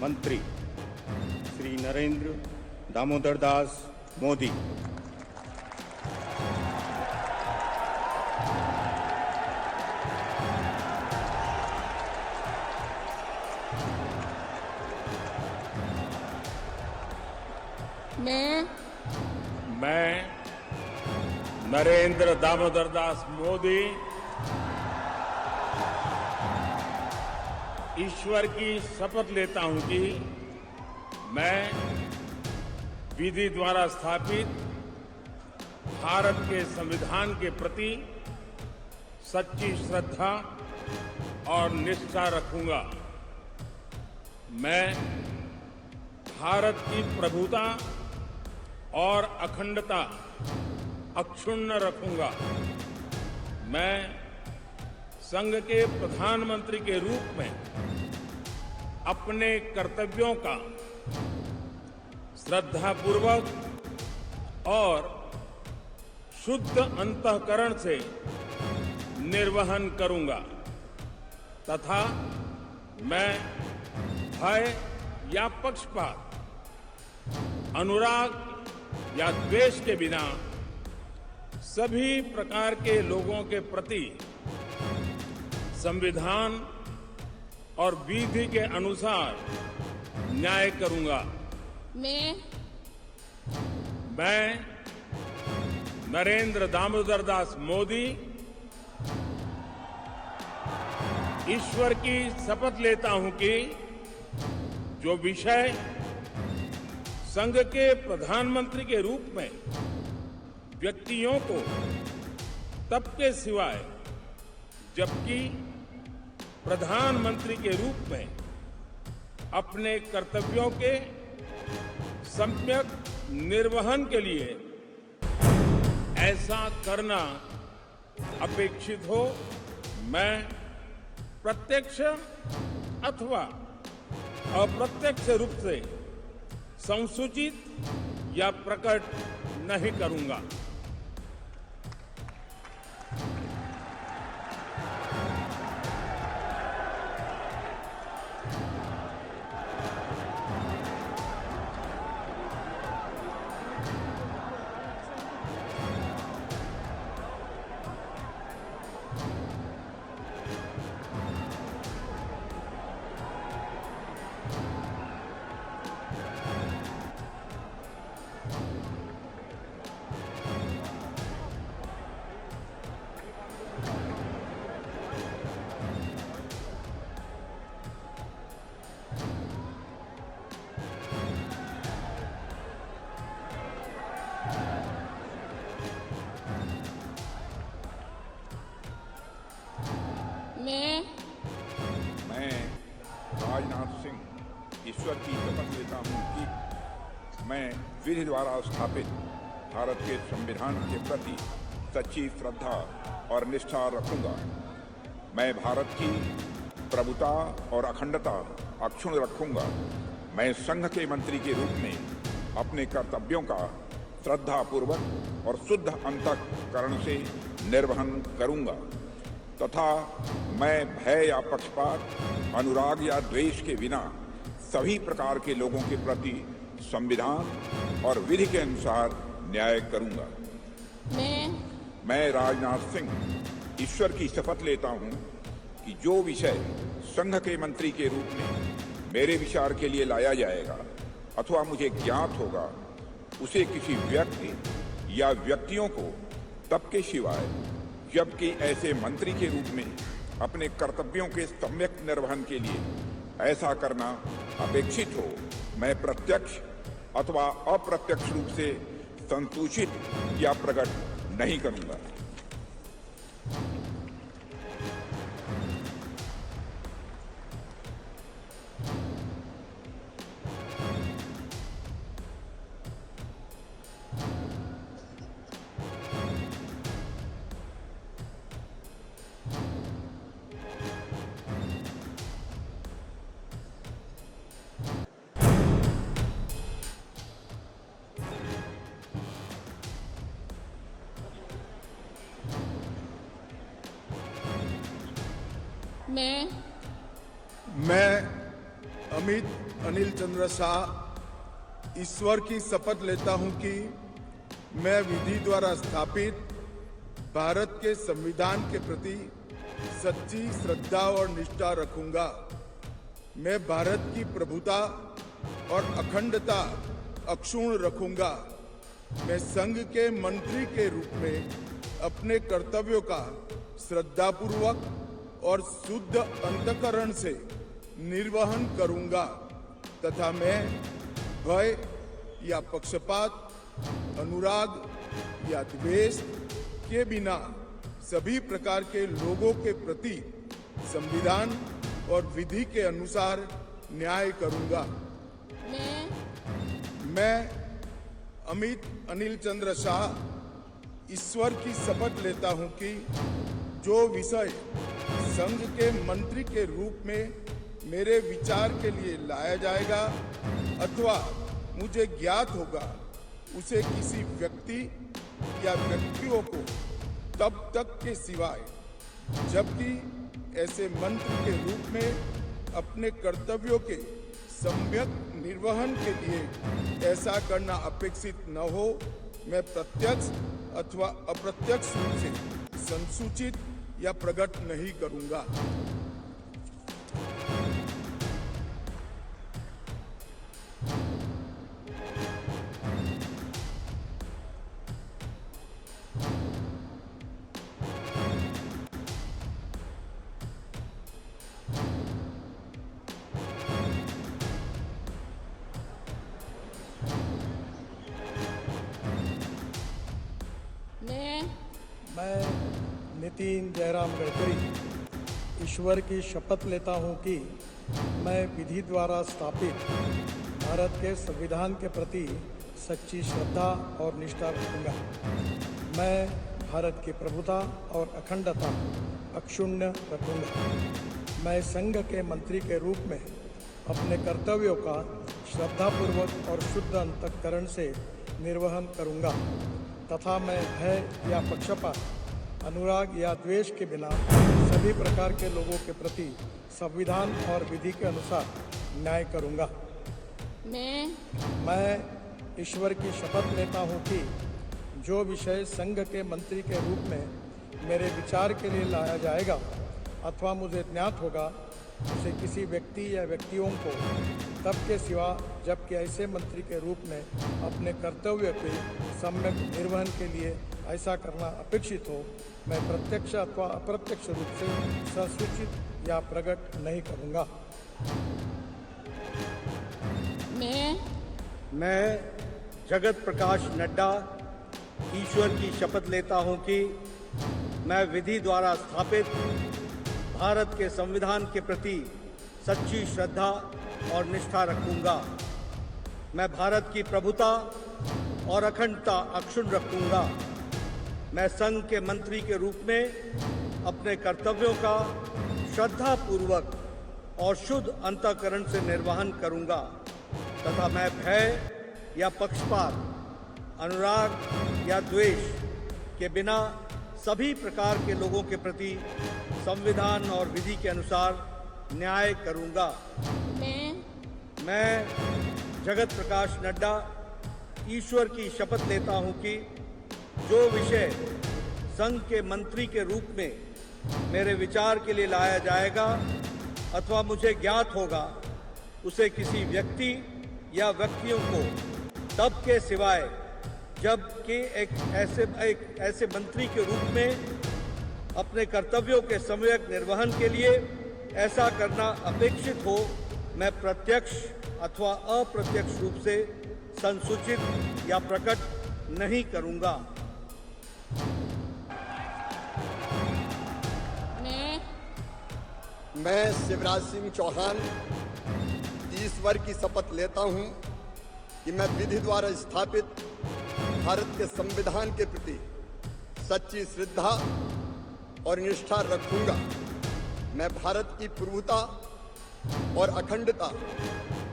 मंत्री श्री नरेंद्र दामोदर दास मोदी। मैं नरेंद्र दामोदर दास मोदी ईश्वर की शपथ लेता हूं कि मैं विधि द्वारा स्थापित भारत के संविधान के प्रति सच्ची श्रद्धा और निष्ठा रखूंगा। मैं भारत की प्रभुता और अखंडता अक्षुण्ण रखूंगा। मैं संघ के प्रधानमंत्री के रूप में अपने कर्तव्यों का श्रद्धापूर्वक और शुद्ध अंतःकरण से निर्वहन करूंगा तथा मैं भय या पक्षपात, अनुराग या द्वेष के बिना सभी प्रकार के लोगों के प्रति संविधान और विधि के अनुसार न्याय करूंगा। मैं नरेंद्र दामोदर दास मोदी ईश्वर की शपथ लेता हूं कि जो विषय संघ के प्रधानमंत्री के रूप में व्यक्तियों को तब के सिवाय जबकि प्रधानमंत्री के रूप में अपने कर्तव्यों के सम्यक निर्वहन के लिए ऐसा करना अपेक्षित हो, मैं प्रत्यक्ष अथवा अप्रत्यक्ष रूप से संसूचित या प्रकट नहीं करूंगा। मैं राजनाथ सिंह ईश्वर की शपथ लेता हूं कि मैं विधि द्वारा स्थापित भारत के संविधान के प्रति सच्ची श्रद्धा और निष्ठा रखूंगा। मैं भारत की प्रभुता और अखंडता अक्षुण्ण रखूंगा। मैं संघ के मंत्री के रूप में अपने कर्तव्यों का श्रद्धापूर्वक और शुद्ध अंतःकरण से निर्वहन करूंगा तथा मैं भय या पक्षपात, अनुराग या द्वेष के बिना सभी प्रकार के लोगों के प्रति संविधान और विधि के अनुसार न्याय करूंगा। मैं राजनाथ सिंह ईश्वर की शपथ लेता हूं कि जो विषय संघ के मंत्री के रूप में मेरे विचार के लिए लाया जाएगा अथवा मुझे ज्ञात होगा, उसे किसी व्यक्ति या व्यक्तियों को तब के सिवाय जबकि ऐसे मंत्री के रूप में अपने कर्तव्यों के सम्यक निर्वहन के लिए ऐसा करना अपेक्षित हो, मैं प्रत्यक्ष अथवा अप्रत्यक्ष रूप से संसूचित या प्रकट नहीं करूंगा। मैं अमित अनिल चंद्र शाह ईश्वर की शपथ लेता हूं कि मैं विधि द्वारा स्थापित भारत के संविधान के प्रति सच्ची श्रद्धा और निष्ठा रखूंगा। मैं भारत की प्रभुता और अखंडता अक्षुण्ण रखूंगा। मैं संघ के मंत्री के रूप में अपने कर्तव्यों का श्रद्धापूर्वक और शुद्ध अंतःकरण से निर्वहन करूंगा तथा मैं भय या पक्षपात, अनुराग या द्वेष के बिना सभी प्रकार के लोगों के प्रति संविधान और विधि के अनुसार न्याय करूंगा। मैं अमित अनिल चंद्र शाह ईश्वर की शपथ लेता हूं कि जो विषय संघ के मंत्री के रूप में मेरे विचार के लिए लाया जाएगा अथवा मुझे ज्ञात होगा उसे किसी व्यक्ति या व्यक्तियों को तब तक के सिवाय जबकि ऐसे मंत्री के रूप में अपने कर्तव्यों के सम्यक निर्वहन के लिए ऐसा करना अपेक्षित न हो, मैं प्रत्यक्ष अथवा अप्रत्यक्ष रूप से संसूचित या प्रकट नहीं करूंगा। मैं नितिन जयराम गडकरी ईश्वर की शपथ लेता हूं कि मैं विधि द्वारा स्थापित भारत के संविधान के प्रति सच्ची श्रद्धा और निष्ठा रखूंगा। मैं भारत की प्रभुता और अखंडता अक्षुण्ण रखूंगा। मैं संघ के मंत्री के रूप में अपने कर्तव्यों का श्रद्धापूर्वक और शुद्ध अंतःकरण से निर्वहन करूंगा तथा मैं भय या पक्षपात, अनुराग या द्वेष के बिना सभी प्रकार के लोगों के प्रति संविधान और विधि के अनुसार न्याय करूंगा। मैं ईश्वर की शपथ लेता हूं कि जो विषय संघ के मंत्री के रूप में मेरे विचार के लिए लाया जाएगा अथवा मुझे ज्ञात होगा उसे किसी व्यक्ति या व्यक्तियों को तब के सिवा जबकि ऐसे मंत्री के रूप में अपने कर्तव्य के सम्यक निर्वहन के लिए ऐसा करना अपेक्षित हो, मैं प्रत्यक्ष अथवा अप्रत्यक्ष रूप से संसूचित या प्रकट नहीं करूंगा। मैं जगत प्रकाश नड्डा ईश्वर की शपथ लेता हूं कि मैं विधि द्वारा स्थापित भारत के संविधान के प्रति सच्ची श्रद्धा और निष्ठा रखूंगा। मैं भारत की प्रभुता और अखंडता अक्षुण्ण रखूंगा। मैं संघ के मंत्री के रूप में अपने कर्तव्यों का श्रद्धापूर्वक और शुद्ध अंतःकरण से निर्वहन करूंगा तथा मैं भय या पक्षपात, अनुराग या द्वेष के बिना सभी प्रकार के लोगों के प्रति संविधान और विधि के अनुसार न्याय करूंगा। मैं जगत प्रकाश नड्डा ईश्वर की शपथ लेता हूं कि जो विषय संघ के मंत्री के रूप में मेरे विचार के लिए लाया जाएगा अथवा मुझे ज्ञात होगा उसे किसी व्यक्ति या व्यक्तियों को तब के सिवाय जबकि एक ऐसे मंत्री के रूप में अपने कर्तव्यों के सम्यक निर्वहन के लिए ऐसा करना अपेक्षित हो, मैं प्रत्यक्ष अथवा अप्रत्यक्ष रूप से संसूचित या प्रकट नहीं करूंगा। मैं शिवराज सिंह चौहान ईश्वर की शपथ लेता हूं कि मैं विधि द्वारा स्थापित भारत के संविधान के प्रति सच्ची श्रद्धा और निष्ठा रखूंगा। मैं भारत की प्रभुता और अखंडता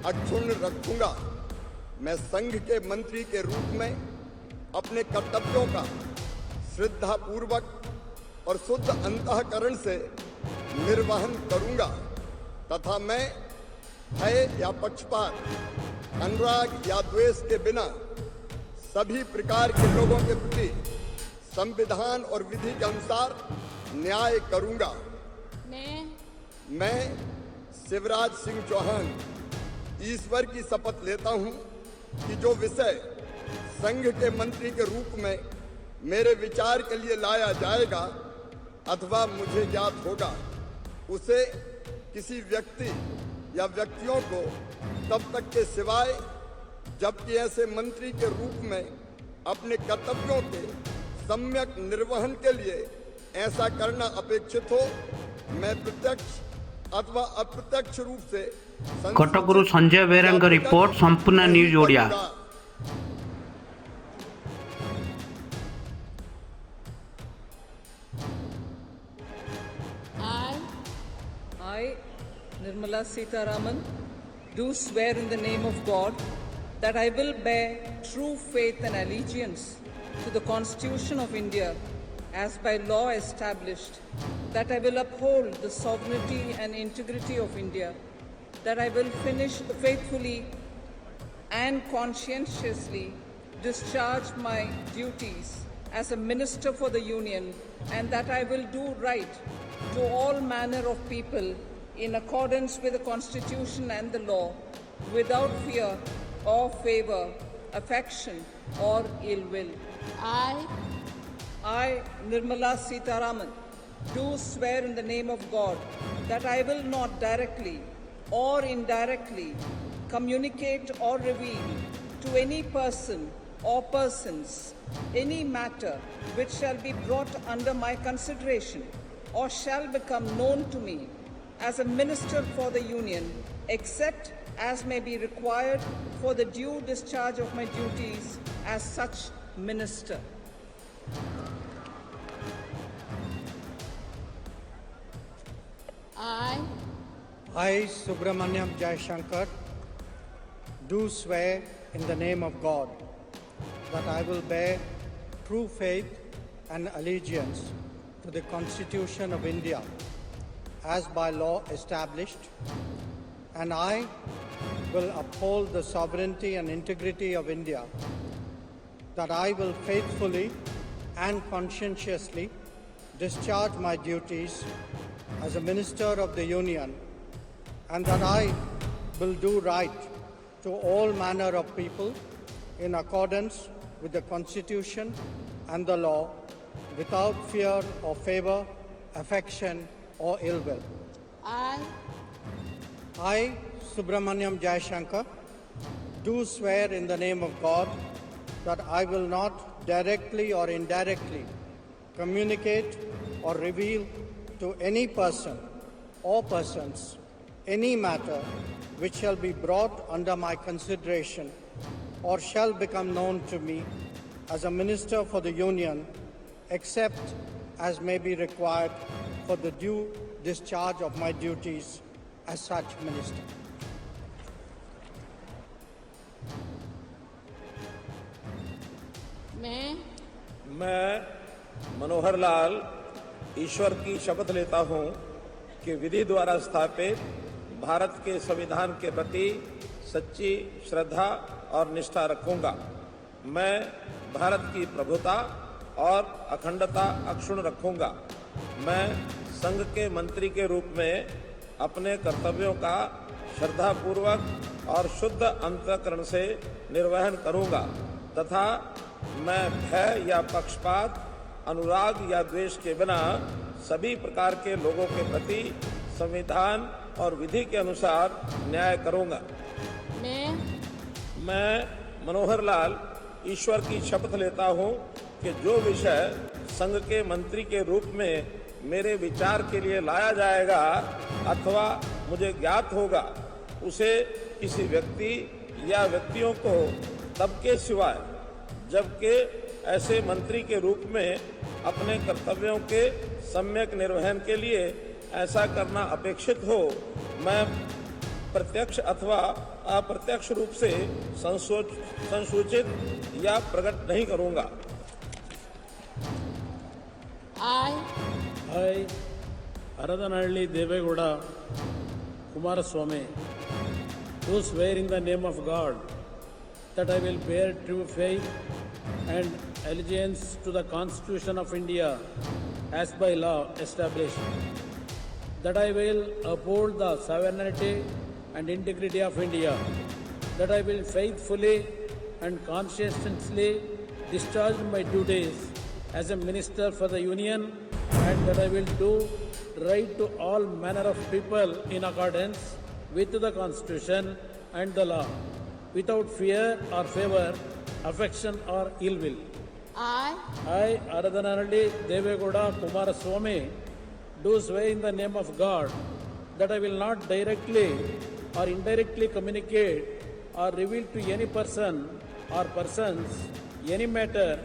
अक्षुण्ण रखूंगा। मैं संघ के मंत्री के रूप में अपने कर्तव्यों का श्रद्धापूर्वक और शुद्ध अंतःकरण से निर्वहन करूंगा तथा मैं भय या पक्षपात, अनुराग या द्वेष के बिना सभी प्रकार के लोगों के प्रति संविधान और विधि के अनुसार न्याय करूंगा। मैं शिवराज सिंह चौहान ईश्वर की शपथ लेता हूं कि जो विषय संघ के मंत्री के रूप में मेरे विचार के लिए लाया जाएगा अथवा मुझे ज्ञात होगा, उसे किसी व्यक्ति या व्यक्तियों को तब तक के सिवाय जबकि ऐसे मंत्री के रूप में अपने कर्तव्यों के सम्यक निर्वहन के लिए ऐसा करना अपेक्षित हो, मैं प्रत्यक्ष अथवा अप्रत्यक्ष रूप से कटकरू संजय बेहेरा रिपोर्ट संपूर्ण news Odia. I, Nirmala Sitharaman, do swear in the name of God that I will bear true faith and allegiance to the Constitution of India as by law established, that I will uphold the sovereignty and integrity of India, that I will faithfully and conscientiously discharge my duties as a minister for the Union, and that I will do right to all manner of people in accordance with the Constitution and the law, without fear or favor, affection or ill will. I, Nirmala Sitharaman, do swear in the name of God that I will not directly or indirectly communicate or reveal to any person or persons any matter which shall be brought under my consideration or shall become known to me as a minister for the Union, except as may be required for the due discharge of my duties as such minister. I, Subramaniam Jaishankar, do swear in the name of God that I will bear true faith and allegiance to the Constitution of India as by law established, and I will uphold the sovereignty and integrity of India, that I will faithfully and conscientiously discharge my duties as a minister of the Union, and that I will do right to all manner of people in accordance with the Constitution and the law, without fear or favor, affection or ill will. I, Subramaniam Jaishankar, do swear in the name of God that I will not directly or indirectly communicate or reveal to any person or persons any matter which shall be brought under my consideration or shall become known to me as a minister for the Union, except as may be required for the due discharge of my duties as such minister. मैं मनोहर लाल ईश्वर की शपथ लेता हूं कि विधि द्वारा स्थापित भारत के संविधान के प्रति सच्ची श्रद्धा और निष्ठा रखूंगा। मैं भारत की प्रभुता और अखंडता अक्षुण्ण रखूंगा। मैं संघ के मंत्री के रूप में अपने कर्तव्यों का श्रद्धापूर्वक और शुद्ध अंतःकरण से निर्वहन करूंगा तथा मैं भय या पक्षपात, अनुराग या द्वेष के बिना सभी प्रकार के लोगों के प्रति संविधान और विधि के अनुसार न्याय करूंगा। मैं मनोहर लाल ईश्वर की शपथ लेता हूं कि जो विषय संघ के मंत्री के रूप में मेरे विचार के लिए लाया जाएगा अथवा मुझे ज्ञात होगा, उसे किसी व्यक्ति या व्यक्तियों को तब के सिवाय जबकि ऐसे मंत्री के रूप में अपने कर्तव्यों के सम्यक निर्वहन के लिए ऐसा करना अपेक्षित हो, मैं प्रत्यक्ष अथवा अप्रत्यक्ष रूप से संसूचित या प्रकट नहीं करूंगा। I, Haradanahalli Deve Gowda Kumaraswamy, do swear in the name of God that I will bear true faith and allegiance to the Constitution of India as by law established, that I will uphold the sovereignty and integrity of India, that I will faithfully and conscientiously discharge my duties as a minister for the Union, and that I will do right to all manner of people in accordance with the Constitution and the law, without fear or favor, affection or ill will. I, Aradhananalli Devegowda Kumaraswamy, do swear in the name of God that I will not directly or indirectly communicate or reveal to any person or persons any matter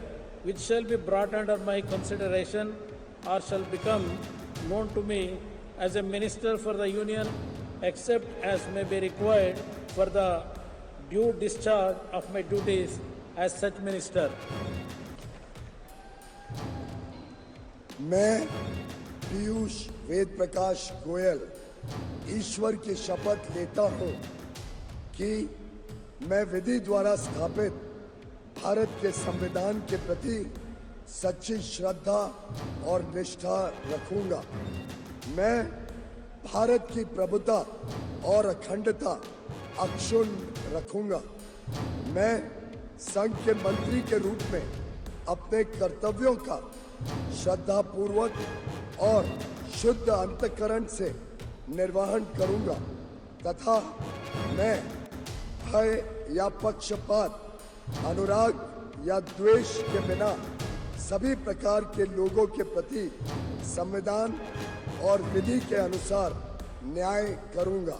which shall be brought under my consideration or shall become known to me as a minister for the Union, except as may be required for the due discharge of my duties as such minister. मैं पीयूष वेद प्रकाश गोयल ईश्वर की शपथ लेता हूं कि मैं विधि द्वारा स्थापित भारत के संविधान के प्रति सच्ची श्रद्धा और निष्ठा रखूंगा। मैं भारत की प्रभुता और अखंडता अक्षुण्ण रखूंगा। मैं संघ के मंत्री के रूप में अपने कर्तव्यों का श्रद्धापूर्वक और शुद्ध अंतःकरण से निर्वहन करूंगा तथा मैं भय या पक्षपात, अनुराग या द्वेष के बिना सभी प्रकार के लोगों के प्रति संविधान और विधि के अनुसार न्याय करूंगा।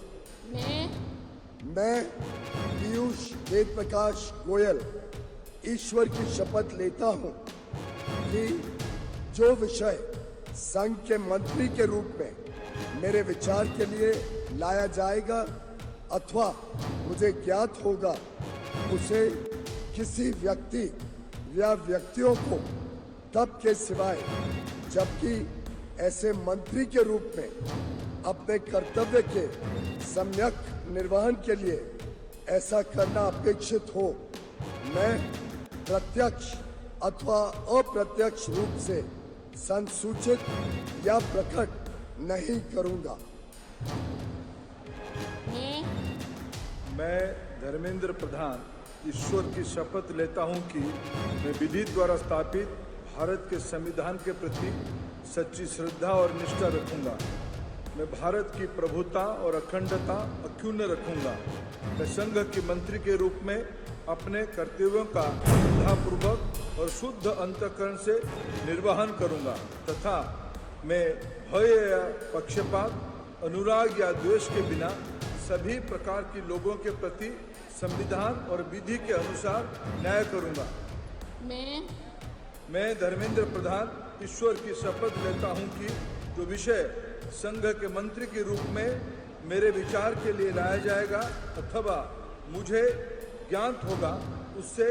मैं पीयूष वेद प्रकाश गोयल ईश्वर की शपथ लेता हूं कि जो विषय संघ के मंत्री के रूप में मेरे विचार के लिए लाया जाएगा अथवा मुझे ज्ञात होगा, उसे किसी व्यक्ति या व्यक्तियों को तब के सिवाय जबकि ऐसे मंत्री के रूप में अपने कर्तव्य के सम्यक निर्वहन के लिए ऐसा करना अपेक्षित हो, मैं प्रत्यक्ष अथवा अप्रत्यक्ष रूप से संसूचित या प्रकट नहीं करूंगा। मैं धर्मेंद्र प्रधान ईश्वर की शपथ लेता हूं कि मैं विधि द्वारा स्थापित भारत के संविधान के प्रति सच्ची श्रद्धा और निष्ठा रखूंगा। मैं भारत की प्रभुता और अखंडता अक्षुण्ण रखूंगा। मैं संघ के मंत्री के रूप में अपने कर्तव्यों का श्रद्धापूर्वक और शुद्ध अंतःकरण से निर्वहन करूंगा तथा मैं भय या पक्षपात, अनुराग या द्वेष के बिना सभी प्रकार के लोगों के प्रति संविधान और विधि के अनुसार न्याय करूंगा। मैं धर्मेंद्र प्रधान ईश्वर की शपथ लेता हूं कि जो विषय संघ के मंत्री के रूप में मेरे विचार के लिए लाया जाएगा अथवा मुझे ज्ञात होगा, उससे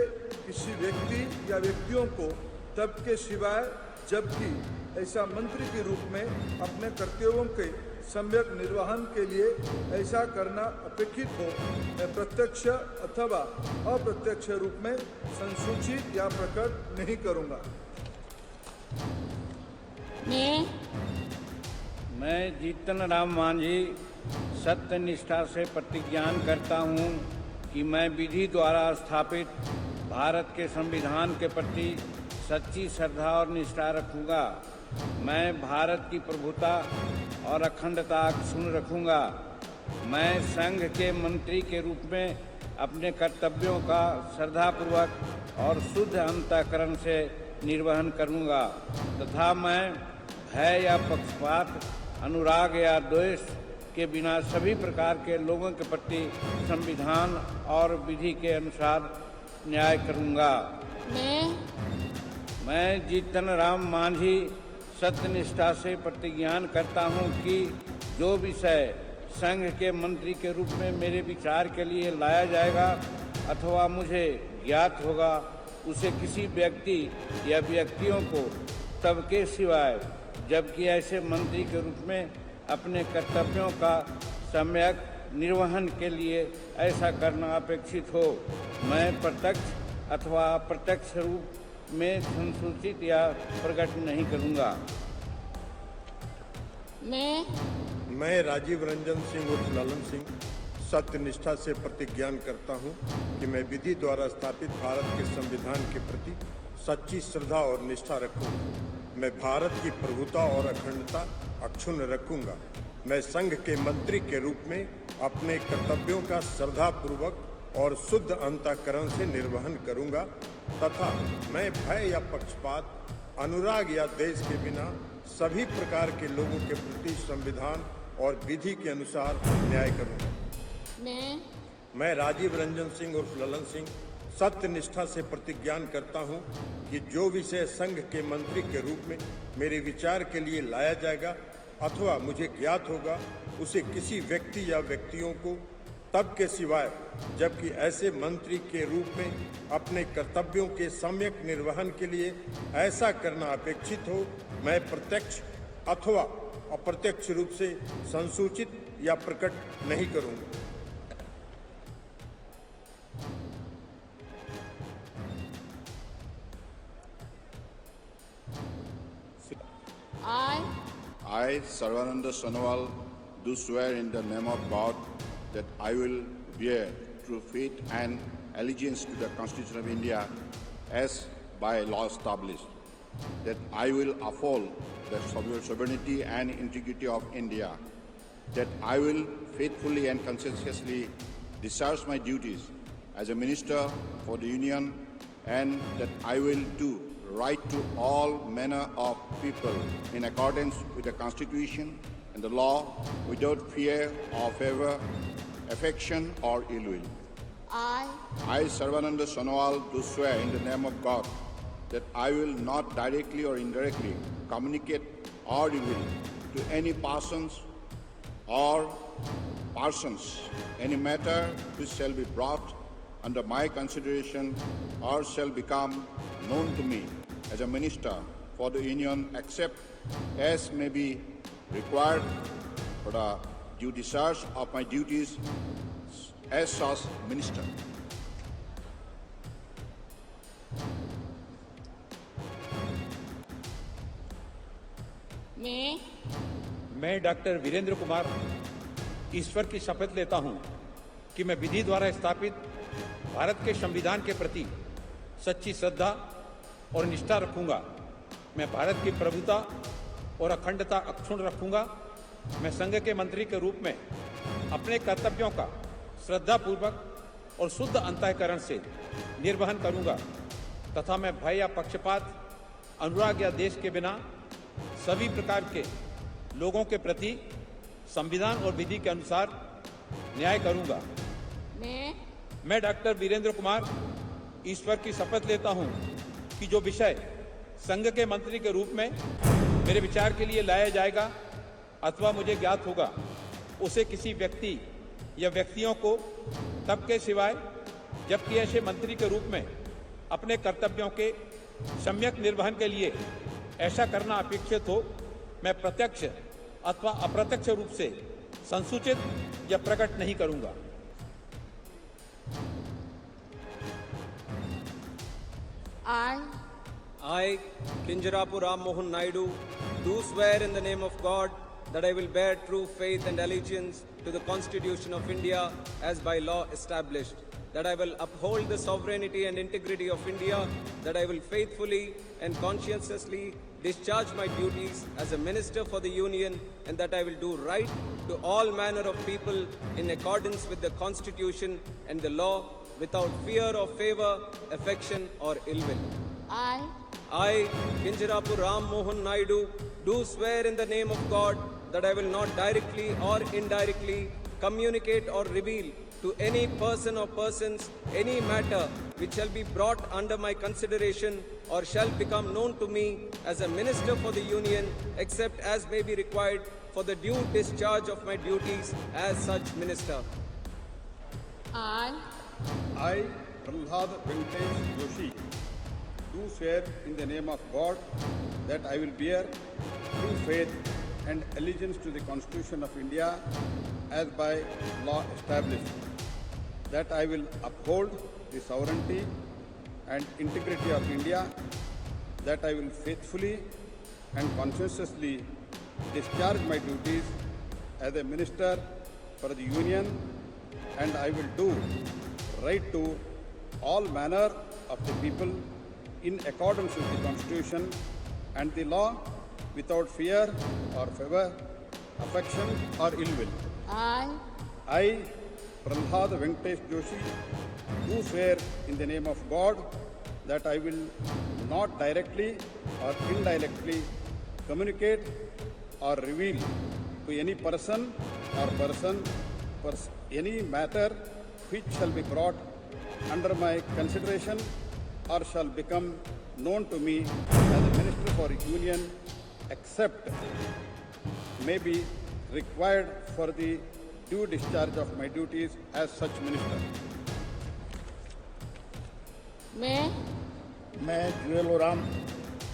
किसी व्यक्ति या व्यक्तियों को तब के सिवाय जबकि ऐसा मंत्री के रूप में अपने कर्तव्यों के सम्यक निर्वहन के लिए ऐसा करना अपेक्षित हो, मैं प्रत्यक्ष अथवा अप्रत्यक्ष रूप में संसूचित या प्रकट नहीं करूंगा। मैं जीतन राम मांझी सत्य निष्ठा से प्रतिज्ञान करता हूँ कि मैं विधि द्वारा स्थापित भारत के संविधान के प्रति सच्ची श्रद्धा और निष्ठा रखूंगा। मैं भारत की प्रभुता और अखंडता अक्षुण्ण रखूंगा। मैं संघ के मंत्री के रूप में अपने कर्तव्यों का श्रद्धापूर्वक और शुद्ध अंतःकरण से निर्वहन करूंगा तथा मैं भय या पक्षपात, अनुराग या द्वेष के बिना सभी प्रकार के लोगों के प्रति संविधान और विधि के अनुसार न्याय करूंगा। मैं जीतन राम मांझी सत्यनिष्ठा से प्रतिज्ञान करता हूं कि जो विषय संघ के मंत्री के रूप में मेरे विचार के लिए लाया जाएगा अथवा मुझे ज्ञात होगा, उसे किसी व्यक्ति या व्यक्तियों को तब के सिवाय जबकि ऐसे मंत्री के रूप में अपने कर्तव्यों का सम्यक निर्वहन के लिए ऐसा करना अपेक्षित हो। मैं प्रत्यक्ष अथवा अप्रत्यक्ष रूप में संसूचित या प्रकट नहीं करूंगा। मैं राजीव रंजन सिंह उर्फ ललन सिंह सत्यनिष्ठा से प्रतिज्ञान करता हूं कि मैं विधि द्वारा स्थापित भारत के संविधान के प्रति सच्ची श्रद्धा और निष्ठा रखूंगा। मैं भारत की प्रभुता और अखंडता अक्षुण्ण रखूंगा। मैं संघ के मंत्री के रूप में अपने कर्तव्यों का श्रद्धापूर्वक और शुद्ध अंतःकरण से निर्वहन करूंगा तथा मैं भय या पक्षपात, अनुराग या देश के बिना सभी प्रकार के लोगों के प्रति संविधान और विधि के अनुसार न्याय करूंगा। मैं राजीव रंजन सिंह उर्फ ललन सिंह सत्यनिष्ठा से प्रतिज्ञान करता हूं कि जो विषय संघ के मंत्री के रूप में मेरे विचार के लिए लाया जाएगा अथवा मुझे ज्ञात होगा, उसे किसी व्यक्ति या व्यक्तियों को तब के सिवाय जबकि ऐसे मंत्री के रूप में अपने कर्तव्यों के सम्यक निर्वहन के लिए ऐसा करना अपेक्षित हो, मैं प्रत्यक्ष अथवा अप्रत्यक्ष रूप से संसूचित या प्रकट नहीं करूंगा। I, Sarvananda Sonowal, do swear in the name of God that I will bear true faith and allegiance to the Constitution of India as by law established, that I will uphold the sovereignty and integrity of India, that I will faithfully and conscientiously discharge my duties as a Minister for the Union, and that I will do right to all manner of people in accordance with the Constitution and the law without fear or favor, affection or ill will. I, Sarvananda Sonowal, do swear in the name of God that I will not directly or indirectly communicate or reveal to any persons or persons any matter which shall be brought under my consideration or shall become known to me as a Minister for the Union, except as may be required for the due discharge of my duties as such Minister. मैं doctor Virendra Kumar ईश्वर की शपथ लेता हूं कि मैं विधि द्वारा स्थापित भारत के संविधान के प्रति सच्ची श्रद्धा और निष्ठा रखूंगा। मैं भारत की प्रभुता और अखंडता अक्षुण्ण रखूंगा। मैं संघ के मंत्री के रूप में अपने कर्तव्यों का श्रद्धापूर्वक और शुद्ध अंतःकरण से निर्वहन करूंगा तथा मैं भय या पक्षपात, अनुराग या देश के बिना सभी प्रकार के लोगों के प्रति संविधान और विधि के अनुसार न्याय करूंगा। मैं डॉक्टर वीरेंद्र कुमार ईश्वर की शपथ लेता हूं कि जो विषय संघ के मंत्री के रूप में मेरे विचार के लिए लाया जाएगा अथवा मुझे ज्ञात होगा, उसे किसी व्यक्ति या व्यक्तियों को तब के सिवाय जबकि ऐसे मंत्री के रूप में अपने कर्तव्यों के सम्यक निर्वहन के लिए ऐसा करना अपेक्षित हो, मैं प्रत्यक्ष अथवा अप्रत्यक्ष रूप से संसूचित या प्रकट नहीं करूंगा। I, Kinjarapu Ram Mohan Naidu, do swear in the name of God that I will bear true faith and allegiance to the Constitution of India as by law established, that I will uphold the sovereignty and integrity of India, that I will faithfully and conscientiously discharge my duties as a Minister for the Union, and that I will do right to all manner of people in accordance with the Constitution and the law without fear or favor, affection or ill will. I, Kinjarapu Ram Mohan Naidu, do swear in the name of God that I will not directly or indirectly communicate or reveal to any person or persons any matter which shall be brought under my consideration or shall become known to me as a Minister for the Union, except as may be required for the due discharge of my duties as such Minister. I, Prahlad Venkatesh Joshi, do swear in the name of God that I will bear true faith and allegiance to the Constitution of India as by law established, that I will uphold the sovereignty and integrity of India, that I will faithfully and conscientiously discharge my duties as a minister for the Union, and I will do right to all manner of the people in accordance with the Constitution and the law, without fear or favor, affection or ill will. I, Prahlad Venkatesh Joshi, do swear in the name of God that I will not directly or indirectly communicate or reveal to any person or any matter which shall be brought under my consideration or shall become known to me as a Minister for Union, except may be required for the due discharge of my duties as such minister. मैं जुएल ओराम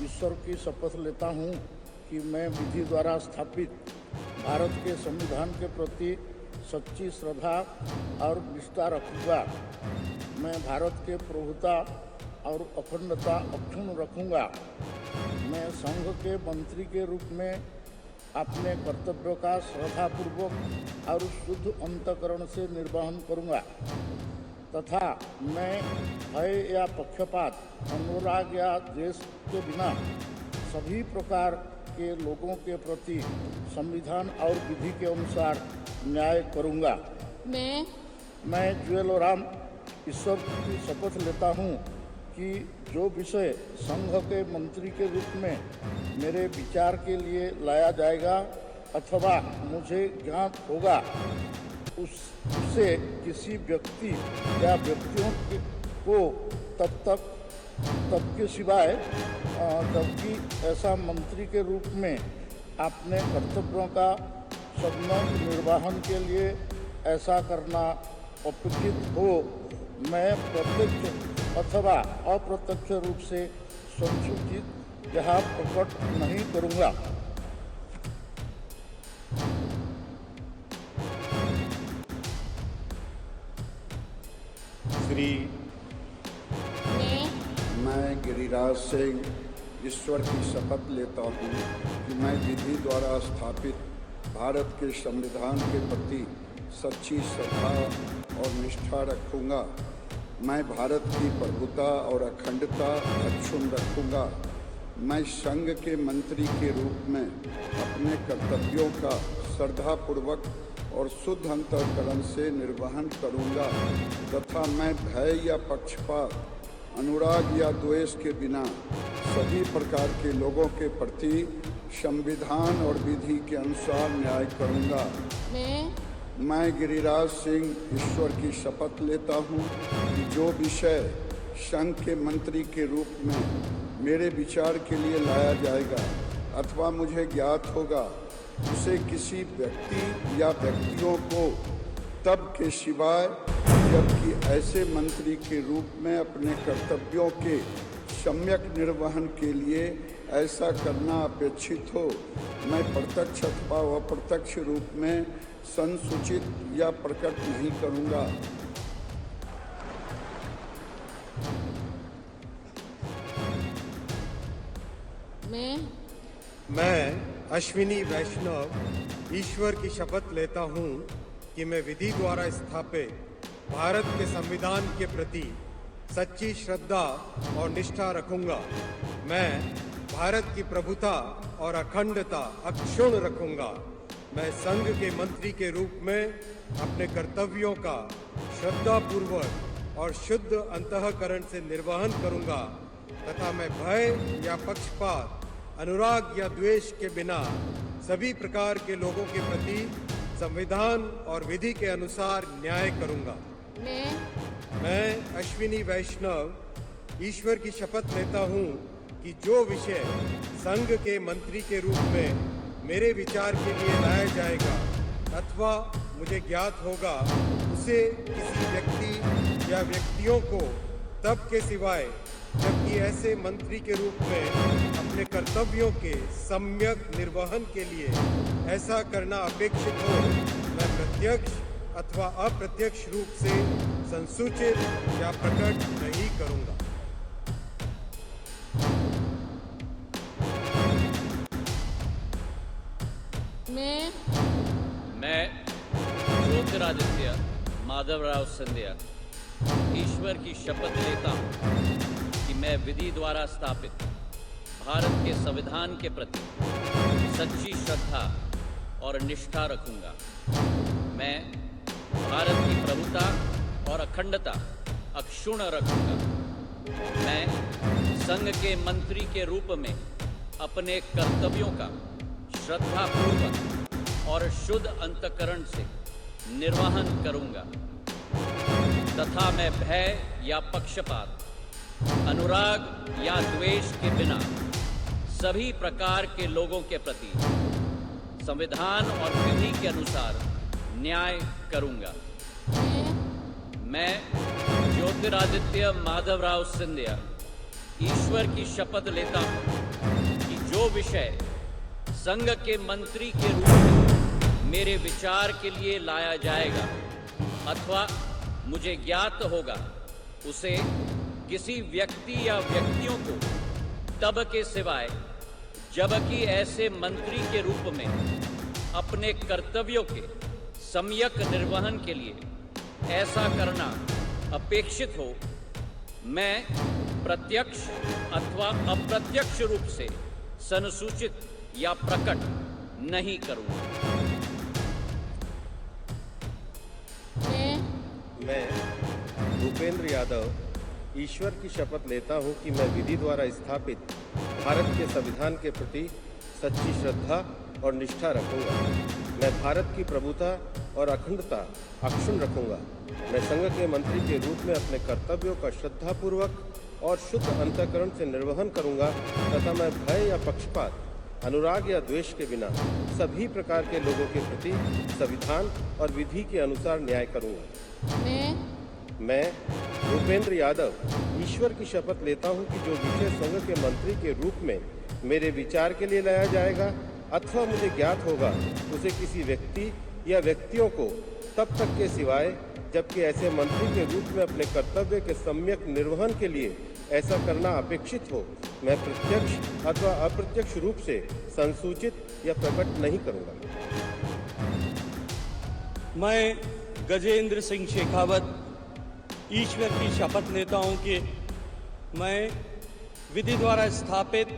ईश्वर की शपथ लेता हूँ कि मैं विधि द्वारा स्थापित भारत के संविधान के प्रति सच्ची श्रद्धा और निष्ठा रखूँगा। मैं भारत के प्रभुता और अखंडता अक्षुण्ण रखूँगा। मैं संघ के मंत्री के रूप में अपने कर्तव्यों का श्रद्धापूर्वक और शुद्ध अंतःकरण से निर्वहन करूँगा तथा मैं भय या पक्षपात, अनुराग या द्वेष के बिना सभी प्रकार के लोगों के प्रति संविधान और विधि के अनुसार न्याय करूँगा। मैं जुएल ओराम ईश्वर की शपथ लेता हूँ कि जो विषय संघ के मंत्री के रूप में मेरे विचार के लिए लाया जाएगा अथवा मुझे ज्ञात होगा, उससे किसी व्यक्ति या व्यक्तियों को तब के सिवाय जबकि ऐसा मंत्री के रूप में अपने कर्तव्यों का सम्यक निर्वहन के लिए ऐसा करना अपेक्षित हो, मैं प्रत्यक्ष अथवा अप्रत्यक्ष रूप से संसूचित यह प्रकट नहीं करूँगा। श्री मैं गिरिराज सिंह ईश्वर की शपथ लेता हूँ कि मैं विधि द्वारा स्थापित भारत के संविधान के प्रति सच्ची श्रद्धा और निष्ठा रखूँगा। मैं भारत की प्रभुता और अखंडता अक्षुण्ण रखूँगा। मैं संघ के मंत्री के रूप में अपने कर्तव्यों का श्रद्धापूर्वक और शुद्ध अंतःकरण से निर्वहन करूँगा तथा मैं भय या पक्षपात, अनुराग या द्वेष के बिना सभी प्रकार के लोगों के प्रति संविधान और विधि के अनुसार न्याय करूँगा। मैं गिरिराज सिंह ईश्वर की शपथ लेता हूँ कि जो विषय संघ के मंत्री के रूप में मेरे विचार के लिए लाया जाएगा अथवा मुझे ज्ञात होगा, उसे किसी व्यक्ति या व्यक्तियों को तब के सिवाय जबकि ऐसे मंत्री के रूप में अपने कर्तव्यों के सम्यक निर्वहन के लिए ऐसा करना अपेक्षित हो, मैं प्रत्यक्ष अथवा अप्रत्यक्ष रूप में संसूचित या प्रकट नहीं करूँगा। मैं अश्विनी वैष्णव ईश्वर की शपथ लेता हूँ कि मैं विधि द्वारा स्थापित भारत के संविधान के प्रति सच्ची श्रद्धा और निष्ठा रखूंगा। मैं भारत की प्रभुता और अखंडता अक्षुण्ण रखूंगा। मैं संघ के मंत्री के रूप में अपने कर्तव्यों का श्रद्धापूर्वक और शुद्ध अंतःकरण से निर्वहन करूंगा तथा मैं भय या पक्षपात, अनुराग या द्वेष के बिना सभी प्रकार के लोगों के प्रति संविधान और विधि के अनुसार न्याय करूंगा। मैं अश्विनी वैष्णव ईश्वर की शपथ लेता हूं कि जो विषय संघ के मंत्री के रूप में मेरे विचार के लिए लाया जाएगा अथवा मुझे ज्ञात होगा, उसे किसी व्यक्ति या व्यक्तियों को तब के सिवाय जबकि ऐसे मंत्री के रूप में अपने कर्तव्यों के सम्यक निर्वहन के लिए ऐसा करना अपेक्षित हो, मैं प्रत्यक्ष अथवा अप्रत्यक्ष रूप से संसूचित या प्रकट नहीं करूंगा। मैं ज्योतिरादित्य माधवराव सिंधिया ईश्वर की शपथ लेता हूँ कि मैं विधि द्वारा स्थापित भारत के संविधान के प्रति सच्ची श्रद्धा और निष्ठा रखूंगा। मैं भारत की प्रभुता और अखंडता अक्षुण्ण रखूंगा। मैं संघ के मंत्री के रूप में अपने कर्तव्यों का श्रद्धापूर्वक और शुद्ध अंतःकरण से निर्वहन करूंगा तथा मैं भय या पक्षपात, अनुराग या द्वेष के बिना सभी प्रकार के लोगों के प्रति संविधान और विधि के अनुसार न्याय करूंगा। मैं ज्योतिरादित्य माधवराव सिंधिया ईश्वर की शपथ लेता हूं कि जो विषय संघ के मंत्री के रूप में मेरे विचार के लिए लाया जाएगा अथवा मुझे ज्ञात होगा, उसे किसी व्यक्ति या व्यक्तियों को तब के सिवाय जबकि ऐसे मंत्री के रूप में अपने कर्तव्यों के सम्यक निर्वहन के लिए ऐसा करना अपेक्षित हो, मैं प्रत्यक्ष अथवा अप्रत्यक्ष रूप से संसूचित या प्रकट नहीं करूंगा। मैं भूपेंद्र यादव ईश्वर की शपथ लेता हूं कि मैं विधि द्वारा स्थापित भारत के संविधान के प्रति सच्ची श्रद्धा और निष्ठा रखूंगा। मैं भारत की प्रभुता और अखंडता अक्षुण्ण रखूंगा। मैं संघ के मंत्री के रूप में अपने कर्तव्यों का श्रद्धापूर्वक और शुद्ध अंतःकरण से निर्वहन करूंगा तथा मैं भय या पक्षपात, अनुराग या द्वेष के बिना सभी प्रकार के लोगों के प्रति संविधान और विधि के अनुसार न्याय करूंगा। मैं भूपेंद्र यादव ईश्वर की शपथ लेता हूं कि जो विषय संघ के मंत्री के रूप में मेरे विचार के लिए लाया जाएगा अथवा मुझे ज्ञात होगा, उसे किसी व्यक्ति या व्यक्तियों को तब तक के सिवाय जबकि ऐसे मंत्री के रूप में अपने कर्तव्य के सम्यक निर्वहन के लिए ऐसा करना अपेक्षित हो, मैं प्रत्यक्ष अथवा अप्रत्यक्ष रूप से संसूचित या प्रकट नहीं करूंगा। मैं गजेंद्र सिंह शेखावत ईश्वर की शपथ लेता हूं कि मैं विधि द्वारा स्थापित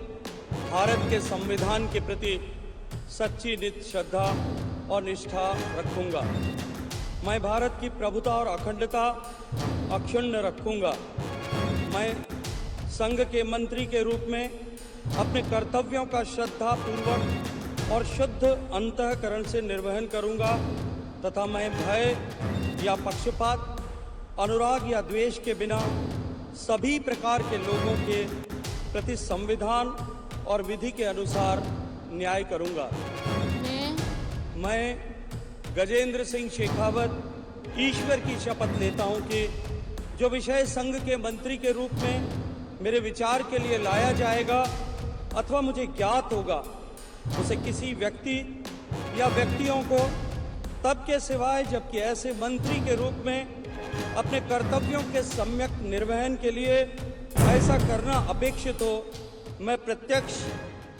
भारत के संविधान के प्रति सच्ची नित्य श्रद्धा और निष्ठा रखूंगा। मैं भारत की प्रभुता और अखंडता अक्षुण्ण रखूंगा। मैं संघ के मंत्री के रूप में अपने कर्तव्यों का श्रद्धापूर्वक और शुद्ध अंतःकरण से निर्वहन करूंगा तथा मैं भय या पक्षपात, अनुराग या द्वेष के बिना सभी प्रकार के लोगों के प्रति संविधान और विधि के अनुसार न्याय करूंगा। मैं गजेंद्र सिंह शेखावत ईश्वर की शपथ लेता हूं कि जो विषय संघ के मंत्री के रूप में मेरे विचार के लिए लाया जाएगा अथवा मुझे ज्ञात होगा, उसे किसी व्यक्ति या व्यक्तियों को तब के सिवाय जबकि ऐसे मंत्री के रूप में अपने कर्तव्यों के सम्यक निर्वहन के लिए ऐसा करना अपेक्षित हो, मैं प्रत्यक्ष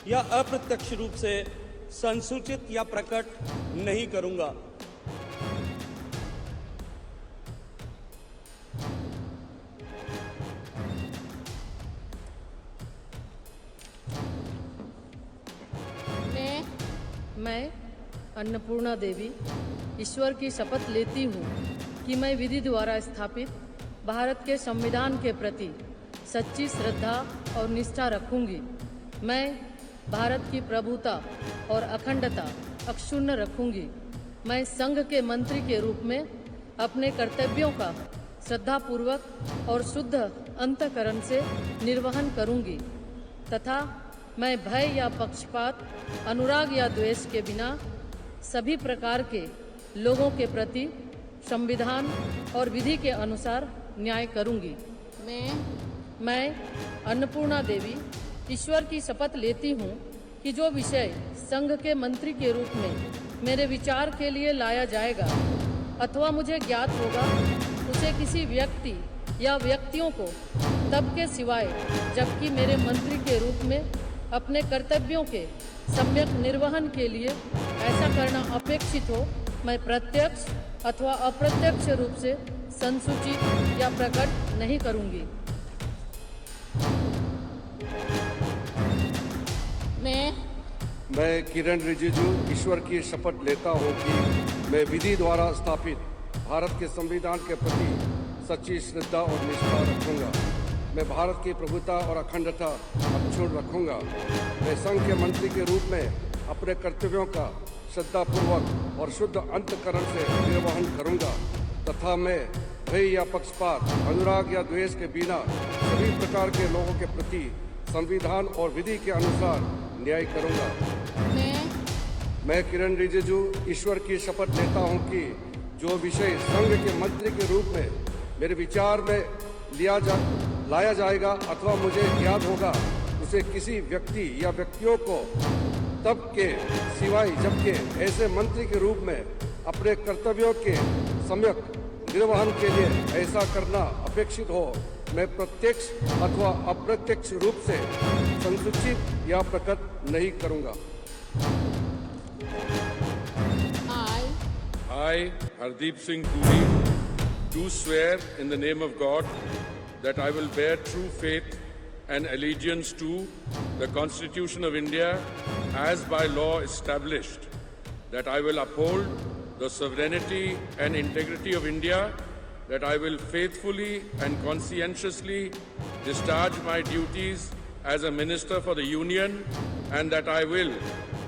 या अप्रत्यक्ष रूप से संसूचित या प्रकट नहीं करूंगा। मैं अन्नपूर्णा देवी ईश्वर की शपथ लेती हूँ कि मैं विधि द्वारा स्थापित भारत के संविधान के प्रति सच्ची श्रद्धा और निष्ठा रखूंगी। मैं भारत की प्रभुता और अखंडता अक्षुण्ण रखूंगी। मैं संघ के मंत्री के रूप में अपने कर्तव्यों का श्रद्धापूर्वक और शुद्ध अंतःकरण से निर्वहन करूंगी तथा मैं भय या पक्षपात, अनुराग या द्वेष के बिना सभी प्रकार के लोगों के प्रति संविधान और विधि के अनुसार न्याय करूंगी। मैं अन्नपूर्णा देवी ईश्वर की शपथ लेती हूँ कि जो विषय संघ के मंत्री के रूप में मेरे विचार के लिए लाया जाएगा अथवा मुझे ज्ञात होगा उसे किसी व्यक्ति या व्यक्तियों को तब के सिवाय जबकि मेरे मंत्री के रूप में अपने कर्तव्यों के सम्यक निर्वहन के लिए ऐसा करना अपेक्षित हो मैं प्रत्यक्ष अथवा अप्रत्यक्ष रूप से संसूचित या प्रकट नहीं करूंगी। मैं किरण रिजिजू ईश्वर की शपथ लेता हूं कि मैं विधि द्वारा स्थापित भारत के संविधान के प्रति सच्ची श्रद्धा और निष्ठा रखूंगा। मैं भारत की प्रभुता और अखंडता अक्षुण्ण रखूंगा। मैं संघ के मंत्री के रूप में अपने कर्तव्यों का श्रद्धापूर्वक और शुद्ध अंतःकरण से निर्वहन करूंगा तथा मैं भय या पक्षपात, अनुराग या द्वेष के बिना सभी प्रकार के लोगों के प्रति संविधान और विधि के अनुसार न्याय करूंगा। मैं किरण रिजिजू ईश्वर की शपथ लेता हूं कि जो विषय संघ के मंत्री के रूप में मेरे विचार में लाया जाएगा अथवा मुझे ज्ञात होगा उसे किसी व्यक्ति या व्यक्तियों को तब के सिवाय जबकि ऐसे मंत्री के रूप में अपने कर्तव्यों के सम्यक निर्वहन के लिए ऐसा करना अपेक्षित हो मैं प्रत्यक्ष अथवा अप्रत्यक्ष रूप से संसूचित या प्रकट नहीं करूंगा। I, Hardeep Singh Puri, do swear in the name of God that I will bear true faith and allegiance to the Constitution of India as by law established, that I will uphold the sovereignty and integrity of India, that I will faithfully and conscientiously discharge my duties as a Minister for the Union, and that I will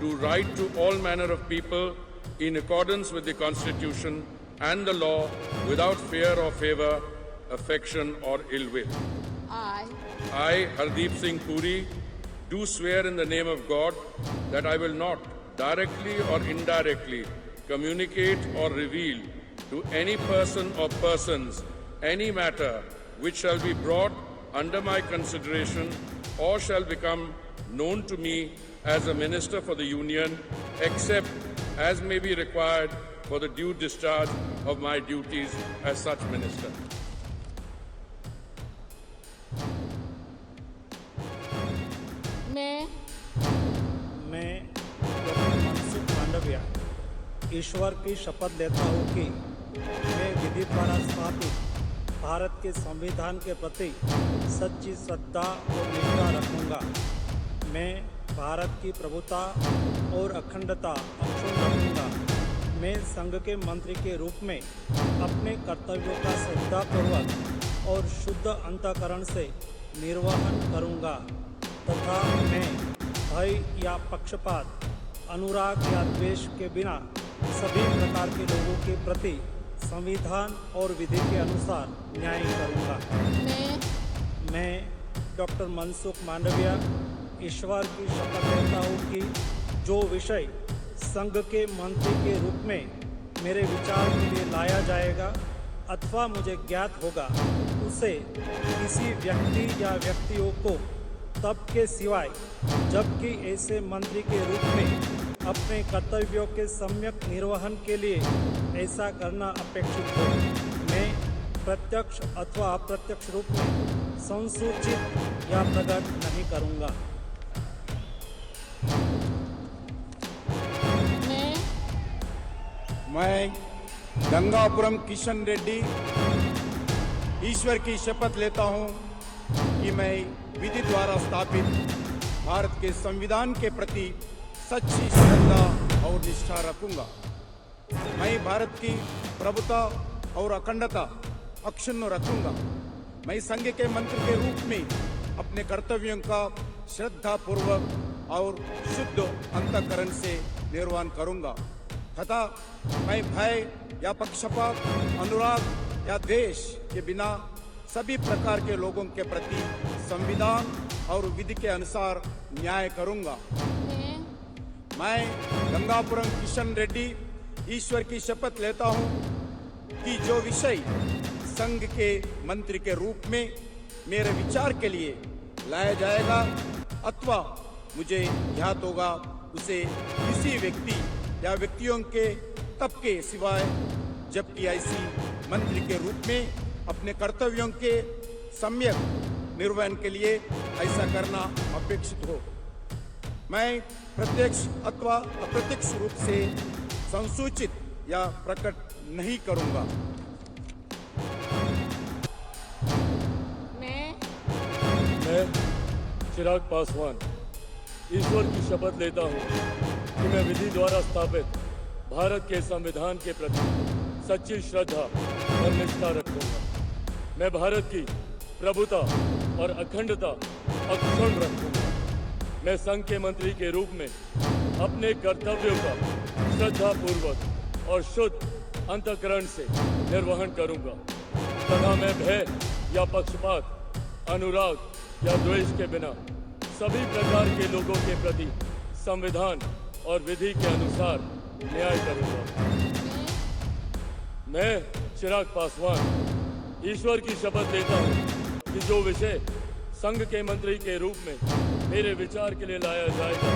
do right to all manner of people in accordance with the Constitution and the law without fear or favour, affection or ill will. I, Hardeep Singh Puri, do swear in the name of God that I will not directly or indirectly communicate or reveal to any person or persons any matter which shall be brought under my consideration or shall become known to me as a Minister for the Union, except as may be required for the due discharge of my duties as such Minister. मैं doctor Mansukh Mandaviya ईश्वर की शपथ लेता हूँ कि मैं विधि द्वारा स्थापित भारत के संविधान के प्रति सच्ची श्रद्धा और निष्ठा रखूँगा। मैं भारत की प्रभुता और अखंडता अक्षुण्ण रखूँगा। मैं संघ के मंत्री के रूप में अपने कर्तव्यों का श्रद्धापूर्वक और शुद्ध अंतःकरण से निर्वहन करूँगा तथा मैं भय या पक्षपात, अनुराग या द्वेष के बिना सभी प्रकार के लोगों के प्रति संविधान और विधि के अनुसार न्याय करूँगा। मैं डॉक्टर मनसुख मांडविया ईश्वर की शपथ लेता हूँ कि जो विषय संघ के मंत्री के रूप में मेरे विचार के लिए लाया जाएगा अथवा मुझे ज्ञात होगा उसे किसी व्यक्ति या व्यक्तियों को तब के सिवाय जबकि ऐसे मंत्री के रूप में अपने कर्तव्यों के सम्यक निर्वहन के लिए ऐसा करना अपेक्षित हो मैं प्रत्यक्ष अथवा अप्रत्यक्ष रूप में संसूचित या प्रकट नहीं करूँगा। मैं गंगापुरम किशन रेड्डी ईश्वर की शपथ लेता हूं कि मैं विधि द्वारा स्थापित भारत के संविधान के प्रति सच्ची श्रद्धा और निष्ठा रखूंगा। मैं भारत की प्रभुता और अखंडता अक्षुण्ण रखूंगा। मैं संघ के मंत्री के रूप में अपने कर्तव्यों का श्रद्धापूर्वक और शुद्ध अंतःकरण से निर्वहन करूंगा तथा मैं भय या पक्षपात, अनुराग या द्वेष के बिना सभी प्रकार के लोगों के प्रति संविधान और विधि के अनुसार न्याय करूंगा। मैं गंगापुरम किशन रेड्डी ईश्वर की शपथ लेता हूं कि जो विषय संघ के मंत्री के रूप में मेरे विचार के लिए लाया जाएगा अथवा मुझे ज्ञात होगा उसे किसी व्यक्ति या व्यक्तियों के तबके सिवाय जबकि ऐसी मंत्री के रूप में अपने कर्तव्यों के सम्यक निर्वहन के लिए ऐसा करना अपेक्षित हो। मैं प्रत्यक्ष अथवा अप्रत्यक्ष रूप से संसूचित या प्रकट नहीं करूंगा। मैं चिराग पासवान ईश्वर की शपथ लेता हूं कि मैं विधि द्वारा स्थापित भारत के संविधान के प्रति सच्ची श्रद्धा और निष्ठा रखूंगा। मैं भारत की प्रभुता और अखंडता अक्षुण्ण रखूंगा। मैं संघ के मंत्री के रूप में अपने कर्तव्यों का श्रद्धापूर्वक और शुद्ध अंतःकरण से निर्वहन करूंगा तथा मैं भय या पक्षपात, अनुराग या द्वेष के बिना सभी प्रकार के लोगों के प्रति संविधान और विधि के अनुसार न्याय करूंगा। मैं चिराग पासवान ईश्वर की शपथ लेता हूं कि जो विषय संघ के मंत्री के रूप में मेरे विचार के लिए लाया जाएगा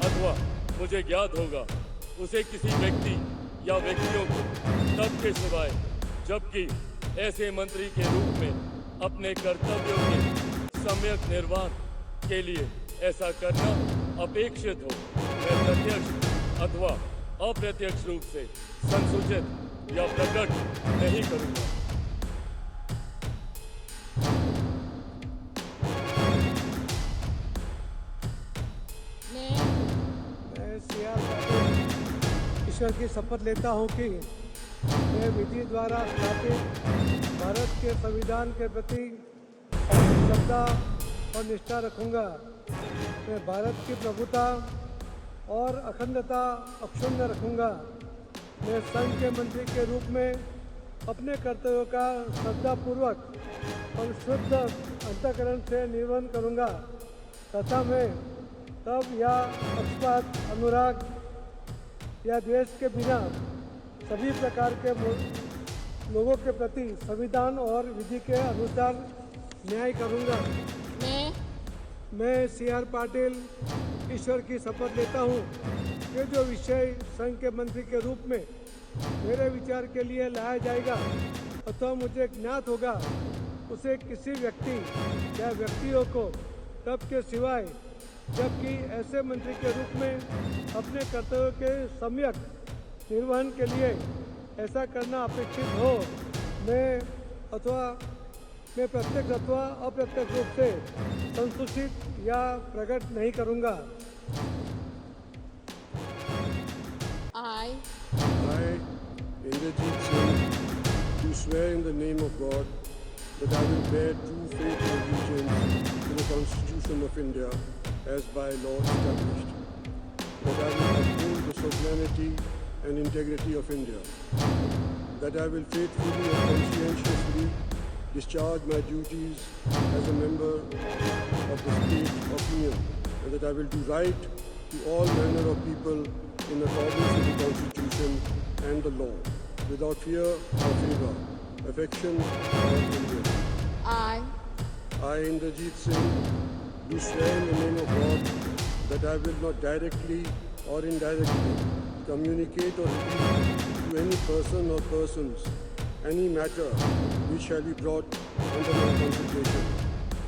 अथवा मुझे ज्ञात होगा उसे किसी व्यक्ति या व्यक्तियों को तब के सिवाय जबकि ऐसे मंत्री के रूप में अपने कर्तव्यों के सम्यक निर्वहन के लिए ऐसा करना अपेक्षित हो मैं प्रत्यक्ष अथवा अप्रत्यक्ष रूप से संसूचित या प्रकट नहीं करूंगा। मैं सीआर पाटिल ईश्वर की शपथ लेता हूं कि मैं विधि द्वारा स्थापित भारत के संविधान के प्रति श्रद्धा और निष्ठा रखूंगा। मैं भारत की प्रभुता और अखंडता अक्षुण्ण रखूंगा। मैं संघ के मंत्री के रूप में अपने कर्तव्यों का श्रद्धापूर्वक और शुद्ध अंतःकरण से निर्वहन करूंगा तथा मैं तब या पक्षपात, अनुराग या द्वेष के बिना सभी प्रकार के लोगों के प्रति संविधान और विधि के अनुसार न्याय करूंगा। मैं सीआर पाटिल ईश्वर की शपथ लेता हूं कि जो विषय संघ के मंत्री के रूप में मेरे विचार के लिए लाया जाएगा अथवा मुझे ज्ञात होगा उसे किसी व्यक्ति या व्यक्तियों को तब के सिवाय जबकि ऐसे मंत्री के रूप में अपने कर्तव्यों के सम्यक निर्वहन के लिए ऐसा करना अपेक्षित हो मैं प्रत्यक्ष अथवा अप्रत्यक्ष रूप से संसूचित या प्रकट नहीं करूंगा। I, Inderjeet Singh, do swear in the name of God that I will bear true faith and allegiance to the Constitution of India as by law established, that I will uphold the sovereignty and integrity of India, that I will faithfully and conscientiously discharge my duties as a member of the State of Union, and that I will do right to all manner of people in accordance with the Constitution and the law, without fear or favor, affection or envy. I, Inderjeet Singh, do swear in the name of God that I will not directly or indirectly communicate or reveal to any person or persons any matter which shall be brought under my consideration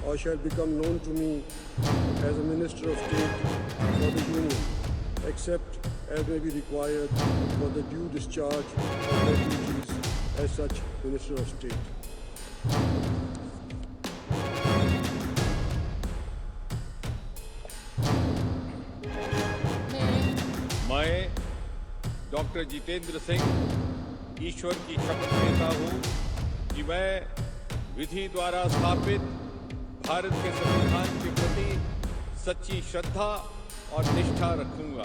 or shall become known to me as a Minister of State for the Union, except as may be required for the due discharge of my duties as such Minister of State. मैं doctor Jitendra Singh ईश्वर की शपथ लेता हूं कि मैं विधि द्वारा स्थापित भारत के संविधान के प्रति सच्ची श्रद्धा और निष्ठा रखूंगा।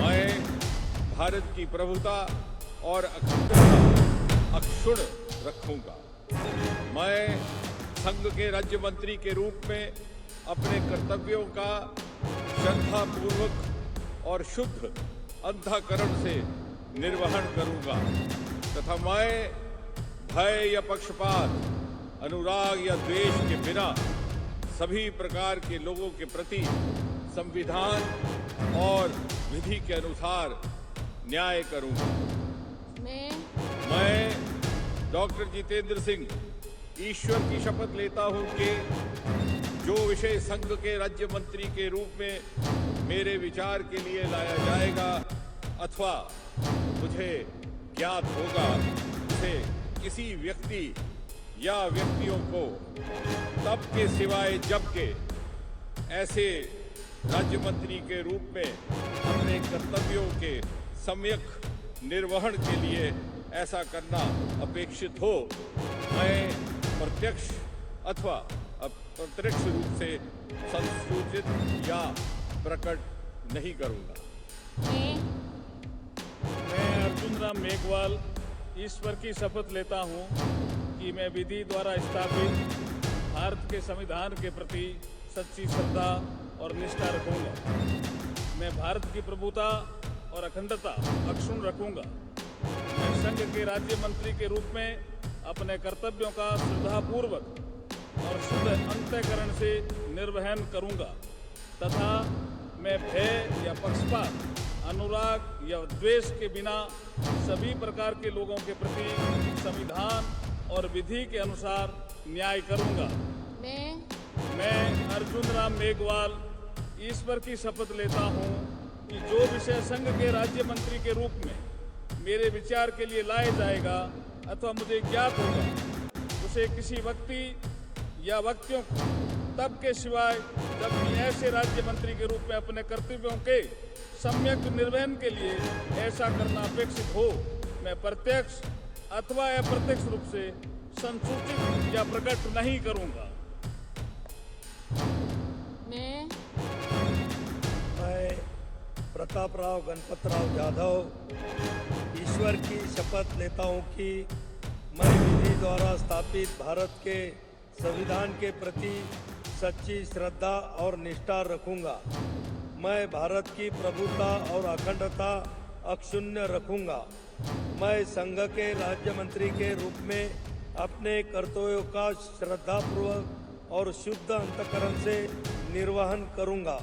मैं भारत की प्रभुता और अखंडता अक्षुण्ण रखूंगा। मैं संघ के राज्य मंत्री के रूप में अपने कर्तव्यों का श्रद्धापूर्वक और शुद्ध अंतःकरण से निर्वहन करूंगा तथा मैं भय या पक्षपात, अनुराग या द्वेष के बिना सभी प्रकार के लोगों के प्रति संविधान और विधि के अनुसार न्याय करूंगा। मैं डॉक्टर जितेंद्र सिंह ईश्वर की शपथ लेता हूं कि जो विषय संघ के राज्य मंत्री के रूप में मेरे विचार के लिए लाया जाएगा अथवा मुझे ज्ञात होगा उसे किसी व्यक्ति या व्यक्तियों को तब के सिवाय जब के ऐसे राज्य मंत्री के रूप में अपने कर्तव्यों के सम्यक निर्वहन के लिए ऐसा करना अपेक्षित हो, मैं प्रत्यक्ष अथवा अप्रत्यक्ष रूप से संसूचित या प्रकट नहीं करूंगा। मैं अर्जुन राम मेघवाल ईश्वर की शपथ लेता हूं कि मैं विधि द्वारा स्थापित भारत के संविधान के प्रति सच्ची श्रद्धा और निष्ठा रखूंगा। मैं भारत की प्रभुता और अखंडता अक्षुण्ण रखूंगा। मैं संघ के राज्य मंत्री के रूप में अपने कर्तव्यों का श्रद्धापूर्वक और शुद्ध अंतःकरण से निर्वहन करूंगा तथा मैं भय या पक्षपात, अनुराग या द्वेष के बिना सभी प्रकार के लोगों के प्रति संविधान और विधि के अनुसार न्याय करूंगा। मैं अर्जुन राम मेघवाल ईश्वर की शपथ लेता हूं कि जो विषय संघ के राज्य मंत्री के रूप में मेरे विचार के लिए लाया जाएगा अथवा मुझे ज्ञात होगा उसे किसी व्यक्ति या व्यक्तियों को तब के सिवाय जबकि ऐसे राज्य मंत्री के रूप में अपने कर्तव्यों के सम्यक निर्वहन के लिए ऐसा करना अपेक्षित हो, मैं प्रत्यक्ष अथवा अप्रत्यक्ष रूप से संसूचित या प्रकट नहीं करूंगा। मैं प्रतापराव गणपतराव जाधव ईश्वर की शपथ लेता हूं कि मैं विधि द्वारा स्थापित भारत के संविधान के प्रति सच्ची श्रद्धा और निष्ठा रखूंगा। मैं भारत की प्रभुता और अखंडता अक्षुण्ण रखूंगा। मैं संघ के राज्य मंत्री के रूप में अपने कर्तव्यों का श्रद्धापूर्वक और शुद्ध अंतःकरण से निर्वहन करूंगा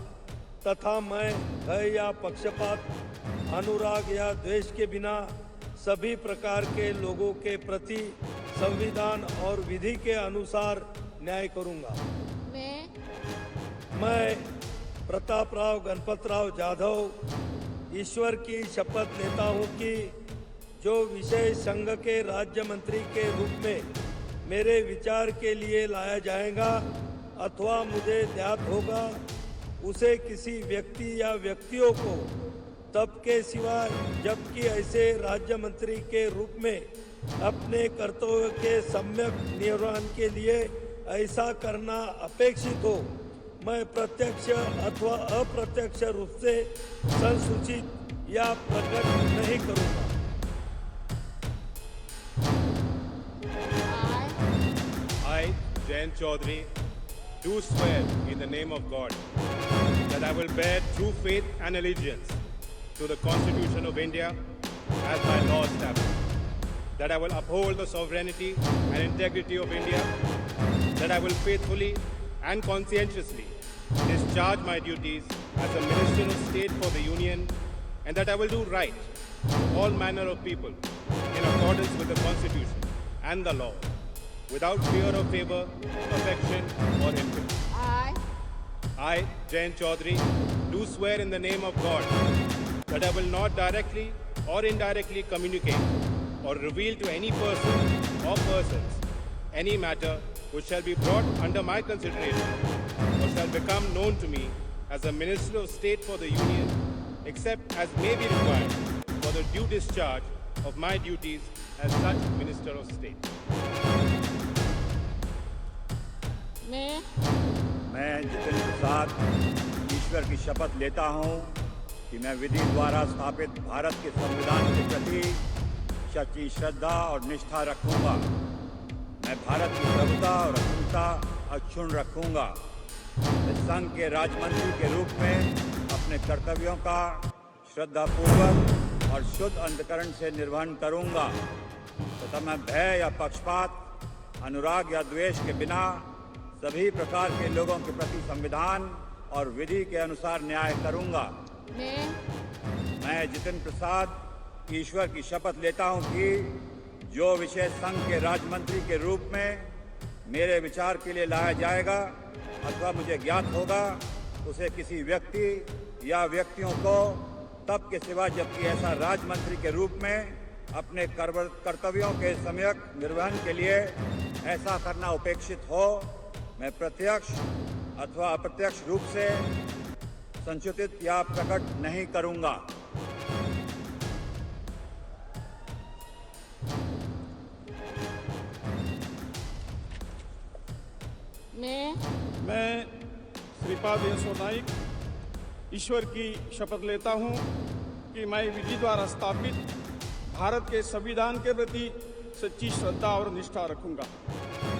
तथा मैं भय या पक्षपात, अनुराग या द्वेष के बिना सभी प्रकार के लोगों के प्रति संविधान और विधि के अनुसार न्याय करूंगा। मैं प्रतापराव गणपतराव जाधव ईश्वर की शपथ लेता हूं कि जो विषय संघ के राज्य मंत्री के रूप में मेरे विचार के लिए लाया जाएगा अथवा मुझे ज्ञात होगा उसे किसी व्यक्ति या व्यक्तियों को तब के सिवाय जबकि ऐसे राज्य मंत्री के रूप में अपने कर्तव्य के सम्यक निर्वहन के लिए ऐसा करना अपेक्षित हो, मैं प्रत्यक्ष अथवा अप्रत्यक्ष रूप से संसूचित या प्रकट नहीं करूंगा। I, Jayan Chaudhary, do swear in the name of God that I will bear true faith and allegiance to the Constitution of India as by law established, that I will uphold the sovereignty and integrity of India, that I will faithfully and conscientiously discharge my duties as a Minister of State for the Union, and that I will do right to all manner of people in accordance with the Constitution and the law, without fear or favor, affection or envy. I, Jayan Chaudhary, do swear in the name of God that I will not directly or indirectly communicate or reveal to any person or persons any matter which shall be brought under my consideration or shall become known to me as a Minister of State for the Union, except as may be required for the due discharge of my duties as such Minister of State. मैं जितेंद्र प्रसाद ईश्वर की शपथ लेता हूं कि मैं विधि द्वारा स्थापित भारत के संविधान के प्रति सच्ची श्रद्धा और निष्ठा रखूंगा। मैं भारत की प्रभुता और अखंडता अक्षुण्ण रखूंगा। मैं संघ के राजमंत्री के रूप में अपने कर्तव्यों का श्रद्धापूर्वक और शुद्ध अंतःकरण से निर्वहन करूंगा तथा मैं भय या पक्षपात, अनुराग या द्वेष के बिना सभी प्रकार के लोगों के प्रति संविधान और विधि के अनुसार न्याय करूंगा। मैं जितेंद्र प्रसाद ईश्वर की शपथ लेता हूं कि जो विषय संघ के राज्य मंत्री के रूप में मेरे विचार के लिए लाया जाएगा अथवा मुझे ज्ञात होगा, उसे किसी व्यक्ति या व्यक्तियों को तब के सिवा जबकि ऐसा राज्य मंत्री के रूप में अपने कर्तव्यों के सम्यक निर्वहन के लिए ऐसा करना अपेक्षित हो, मैं प्रत्यक्ष अथवा अप्रत्यक्ष रूप से संसूचित या प्रकट नहीं करूंगा। मैं श्रीपाद यशो नाइक ईश्वर की शपथ लेता हूं कि मैं विधि द्वारा स्थापित भारत के संविधान के प्रति सच्ची श्रद्धा और निष्ठा रखूंगा।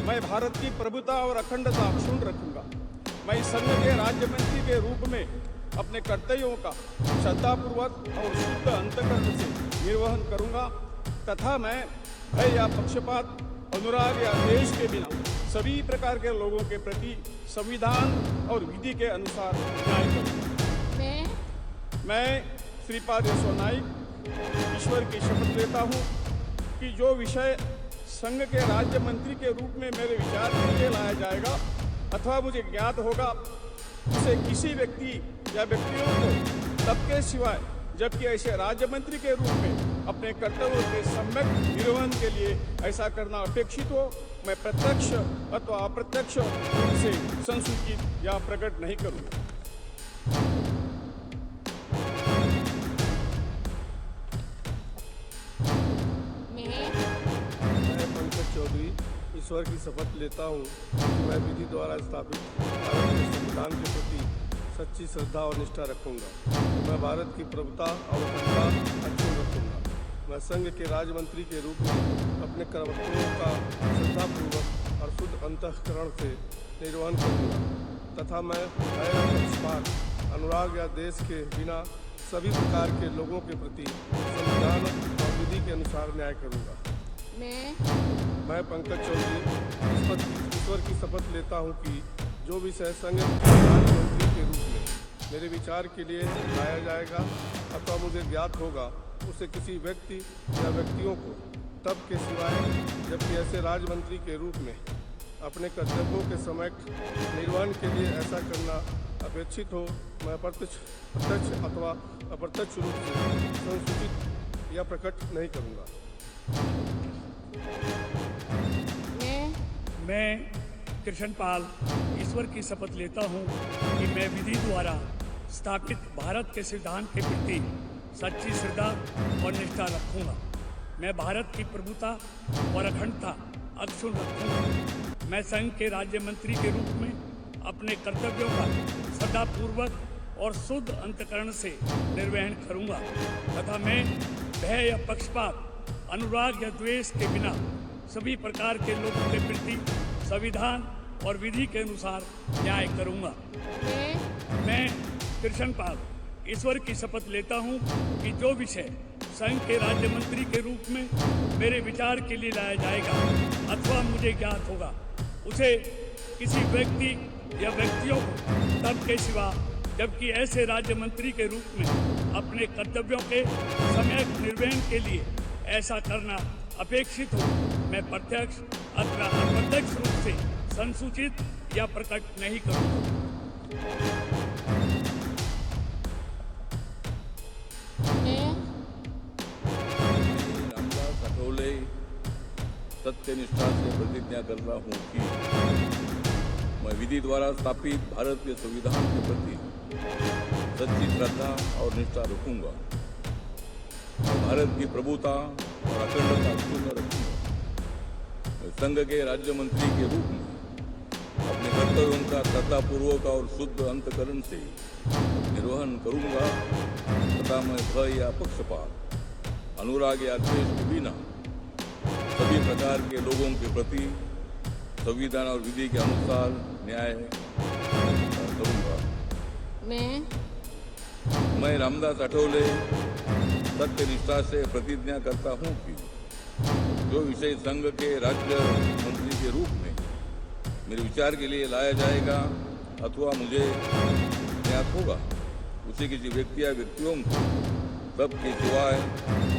मैं भारत की प्रभुता और अखंडता अक्षुण्ण रखूंगा। मैं संघ के राज्य मंत्री के रूप में अपने कर्तव्यों का श्रद्धापूर्वक और शुद्ध अंतःकरण से निर्वहन करूंगा तथा मैं भय या पक्षपात, अनुराग या द्वेष के बिना सभी प्रकार के लोगों के प्रति संविधान और विधि के अनुसार न्याय करूंगा। मैं श्रीपाद यशो नाइक ईश्वर की शपथ लेता हूं कि जो विषय संघ के राज्य मंत्री के रूप में मेरे विचार के लिए लाया जाएगा अथवा मुझे ज्ञात होगा, उसे किसी व्यक्ति या व्यक्तियों को तब के सिवाय जबकि ऐसे राज्य मंत्री के रूप में अपने कर्तव्यों के सम्यक निर्वहन के लिए ऐसा करना अपेक्षित हो, मैं प्रत्यक्ष अथवा अप्रत्यक्ष रूप से संसूचित या प्रकट नहीं करूंगा। मैं पंकज चौधरी ईश्वर की शपथ लेता हूँ कि मैं विधि द्वारा स्थापित भारत के संविधान के प्रति सच्ची श्रद्धा और निष्ठा रखूंगा। मैं भारत की प्रभुता और अखंडता अक्षुण्ण रखूंगा। मैं संघ के राज्य मंत्री के रूप में अपने कर्तव्यों का श्रद्धापूर्वक और शुद्ध अंतःकरण से निर्वहन करूंगा तथा मैं भय या पक्षपात, अनुराग या देश के बिना सभी प्रकार के लोगों के प्रति संविधान और विधि के अनुसार न्याय करूंगा। मैं पंकज चौधरी ईश्वर की शपथ लेता हूं कि जो विषय संघ राज्य मंत्री के रूप में मेरे विचार के लिए लाया जाएगा अथवा मुझे ज्ञात होगा, उसे किसी व्यक्ति या व्यक्तियों को तब के सिवाय जबकि ऐसे राज्य मंत्री के रूप में अपने कर्तव्यों के समक्ष निर्वहन के लिए ऐसा करना अपेक्षित हो, मैं प्रत्यक्ष अथवा अप्रत्यक्ष रूप से संसूचित या प्रकट नहीं करूंगा। मैं कृष्णपाल ईश्वर की शपथ लेता हूं कि मैं विधि द्वारा स्थापित भारत के संविधान के प्रति सच्ची श्रद्धा और निष्ठा रखूंगा। मैं भारत की प्रभुता और अखंडता अक्षुण्ण रखूंगा। मैं संघ के राज्य मंत्री के रूप में अपने कर्तव्यों का श्रद्धापूर्वक और शुद्ध अंतःकरण से निर्वहन करूंगा तथा मैं भय या पक्षपात, अनुराग या द्वेष के बिना सभी प्रकार के लोगों के प्रति संविधान और विधि के अनुसार न्याय करूंगा। मैं कृष्णपाल ईश्वर की शपथ लेता हूं कि जो विषय संघ के राज्य मंत्री के रूप में मेरे विचार के लिए लाया जाएगा अथवा मुझे ज्ञात होगा, उसे किसी व्यक्ति या व्यक्तियों को तब के सिवा जबकि ऐसे राज्य मंत्री के रूप में अपने कर्तव्यों के सम्यक निर्वहन के लिए ऐसा करना अपेक्षित हो, मैं प्रत्यक्ष अथवा अप्रत्यक्ष रूप से संसूचित या प्रकट नहीं करूंगा। रामदास अठौले सत्यनिष्ठा से प्रतिज्ञा कर रहा हूं कि मैं विधि द्वारा स्थापित भारत के संविधान के प्रति सच्ची श्रद्धा और निष्ठा रखूंगा। मैं भारत की प्रभुता और अखंडता अक्षुण्ण रखूंगा। मैं संघ के राज्य मंत्री के रूप में अपने कर्तव्यों का श्रद्धापूर्वक और शुद्ध अंतःकरण से निर्वहन करूंगा तथा मैं भय या पक्षपात, अनुराग या द्वेष के बिना सभी प्रकार के लोगों के प्रति संविधान और विधि के अनुसार न्याय करूंगा। मैं रामदास अठौले सत्यनिष्ठा से प्रतिज्ञा करता हूं कि जो विषय संघ के राज्य मंत्री मंत्री के रूप में मेरे विचार के लिए लाया जाएगा अथवा मुझे ज्ञात होगा, उसे किसी व्यक्ति या व्यक्तियों को तब के सिवाय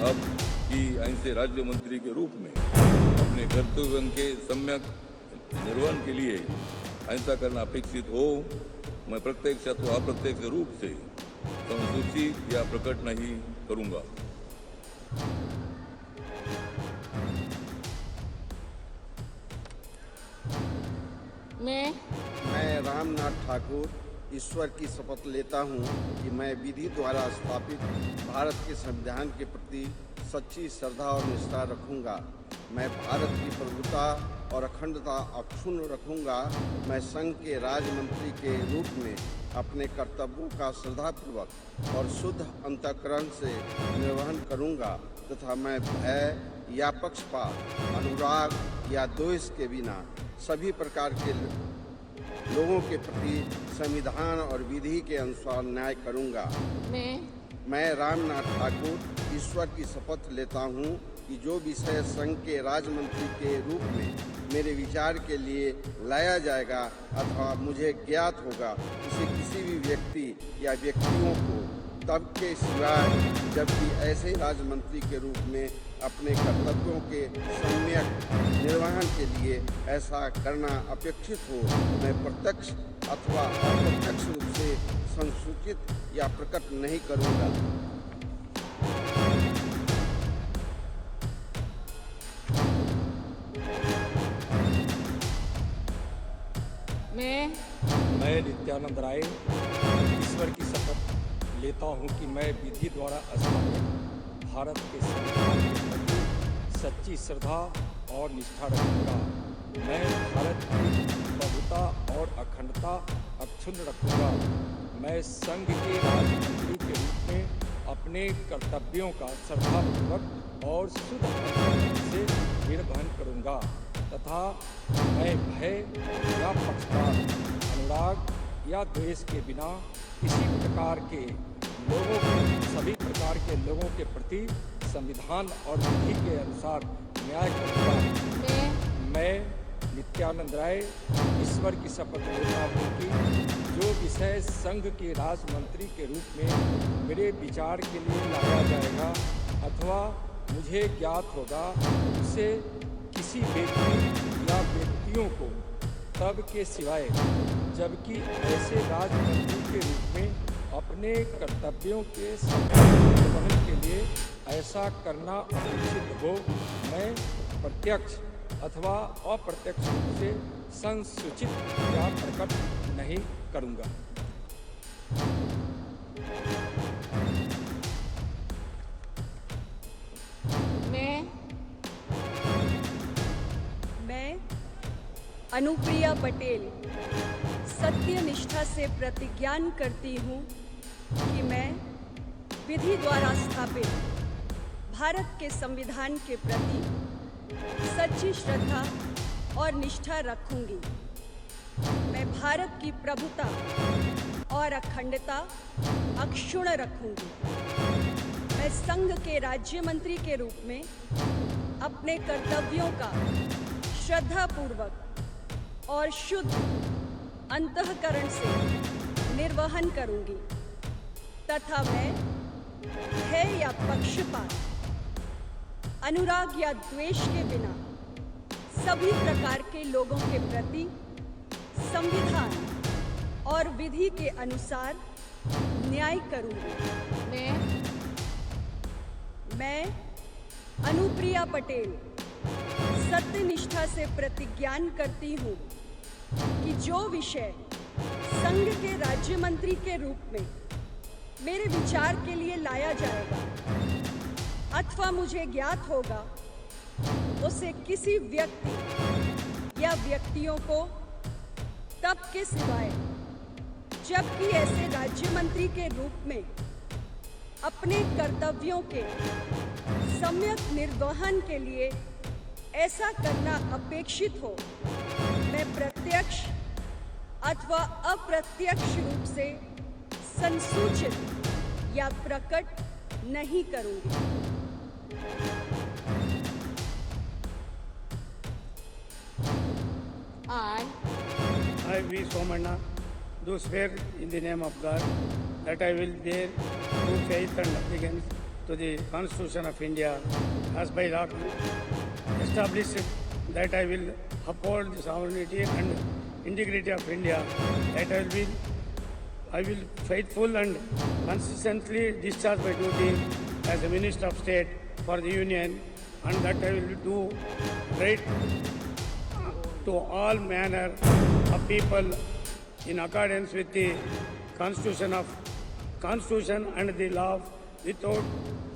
अब की ऐसे राज्य मंत्री के रूप में अपने कर्तव्यों के सम्यक निर्वहन के लिए ऐसा करना अपेक्षित हो, मैं प्रत्यक्ष अथवा अप्रत्यक्ष रूप से संसूचित या प्रकट नहीं करूंगा। मैं रामनाथ ठाकुर ईश्वर की शपथ लेता हूं कि मैं विधि द्वारा स्थापित भारत के संविधान के प्रति सच्ची श्रद्धा और निष्ठा रखूंगा। मैं भारत की प्रभुता और अखंडता अक्षुण्ण रखूंगा। मैं संघ के राज्य मंत्री के रूप में अपने कर्तव्यों का श्रद्धापूर्वक और शुद्ध अंतःकरण से निर्वहन करूंगा तथा मैं भय या पक्षपात, अनुराग या द्वेष के बिना सभी प्रकार के लोगों के प्रति संविधान और विधि के अनुसार न्याय करूंगा। मैं रामनाथ ठाकुर ईश्वर की शपथ लेता हूं कि जो विषय संघ के राज्य मंत्री के रूप में मेरे विचार के लिए लाया जाएगा अथवा मुझे ज्ञात होगा, उसे किसी भी व्यक्ति या व्यक्तियों को तब के सिवाय जबकि ऐसे राज्य मंत्री के रूप में अपने कर्तव्यों के सम्यक निर्वहन के लिए ऐसा करना अपेक्षित हो, मैं प्रत्यक्ष अथवा अप्रत्यक्ष रूप से संसूचित या प्रकट नहीं करूंगा। मैं नित्यानंद राय ईश्वर की शपथ लेता हूं कि मैं विधि द्वारा स्थापित भारत के संविधान के प्रति सच्ची श्रद्धा और निष्ठा रखूंगा। मैं भारत की प्रभुता और अखंडता अक्षुण्ण रखूंगा। मैं संघ के राज्य मंत्री के रूप में अपने कर्तव्यों का श्रद्धापूर्वक और शुद्ध अंतःकरण से निर्वहन करूंगा तथा मैं भय या पक्षपात, अनुराग या द्वेष के बिना किसी प्रकार के सभी प्रकार के लोगों के प्रति संविधान और विधि के अनुसार न्याय करूंगा। मैं नित्यानंद राय ईश्वर की शपथ लेता हूं कि जो विषय संघ के राज्य मंत्री के रूप में मेरे विचार के लिए लाया जाएगा अथवा मुझे ज्ञात होगा, उसे किसी व्यक्ति या व्यक्तियों को तब के सिवाय जबकि ऐसे राज्य मंत्री के रूप में अपने कर्तव्यों के निर्वहन के लिए ऐसा करना अपेक्षित हो, मैं प्रत्यक्ष अथवा अप्रत्यक्ष रूप से संसूचित या प्रकट नहीं करूंगा। मैं अनुप्रिया पटेल सत्य निष्ठा से प्रतिज्ञान करती हूँ कि मैं विधि द्वारा स्थापित भारत के संविधान के प्रति सच्ची श्रद्धा और निष्ठा रखूंगी। मैं भारत की प्रभुता और अखंडता अक्षुण्ण रखूंगी। मैं संघ के राज्य मंत्री के रूप में अपने कर्तव्यों का श्रद्धापूर्वक और शुद्ध अंतःकरण से निर्वहन करूंगी तथा मैं भय या पक्षपात, अनुराग या द्वेष के बिना सभी प्रकार के लोगों के प्रति संविधान और विधि के अनुसार न्याय करूंगी। मैं अनुप्रिया पटेल सत्य निष्ठा से प्रतिज्ञान करती हूँ कि जो विषय संघ के राज्य मंत्री के रूप में मेरे विचार के लिए लाया जाएगा अथवा मुझे ज्ञात होगा, उसे किसी व्यक्ति या व्यक्तियों को तब के सिवाय जबकि ऐसे राज्य मंत्री के रूप में अपने कर्तव्यों के सम्यक निर्वहन के लिए ऐसा करना अपेक्षित हो, मैं प्रत्यक्ष अथवा अप्रत्यक्ष रूप से संसूचित या प्रकट नहीं करूंगी। V. Somanna, do swear in the name of God that I will bear true faith and allegiance to the Constitution of India as by law established, that I will uphold the sovereignty and integrity of India, that I will faithful and consistently discharge my duty as a Minister of State for the Union, and that I will do right to all manner of people in accordance with the Constitution and the law, without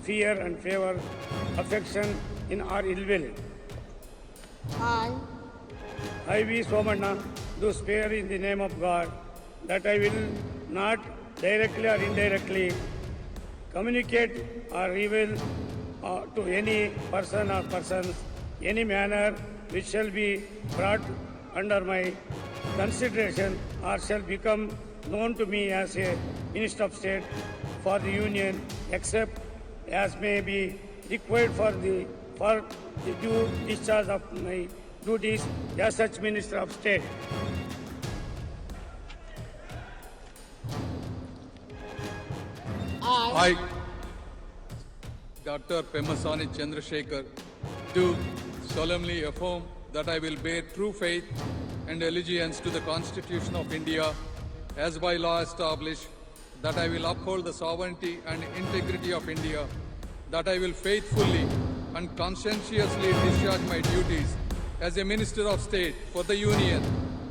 fear and favor, affection, in or ill will. I, V. Somanna, do swear in the name of God that I will not directly or indirectly communicate or reveal to any person or persons any manner which shall be brought under my consideration or shall become known to me as a Minister of State for the Union, except as may be required for the due discharge of my duties as such Minister of State. I, Dr. Pemasani Chandrasekhar, do solemnly affirm that I will bear true faith and allegiance to the Constitution of India as by law established, that I will uphold the sovereignty and integrity of India, that I will faithfully and conscientiously discharge my duties as a Minister of State for the Union,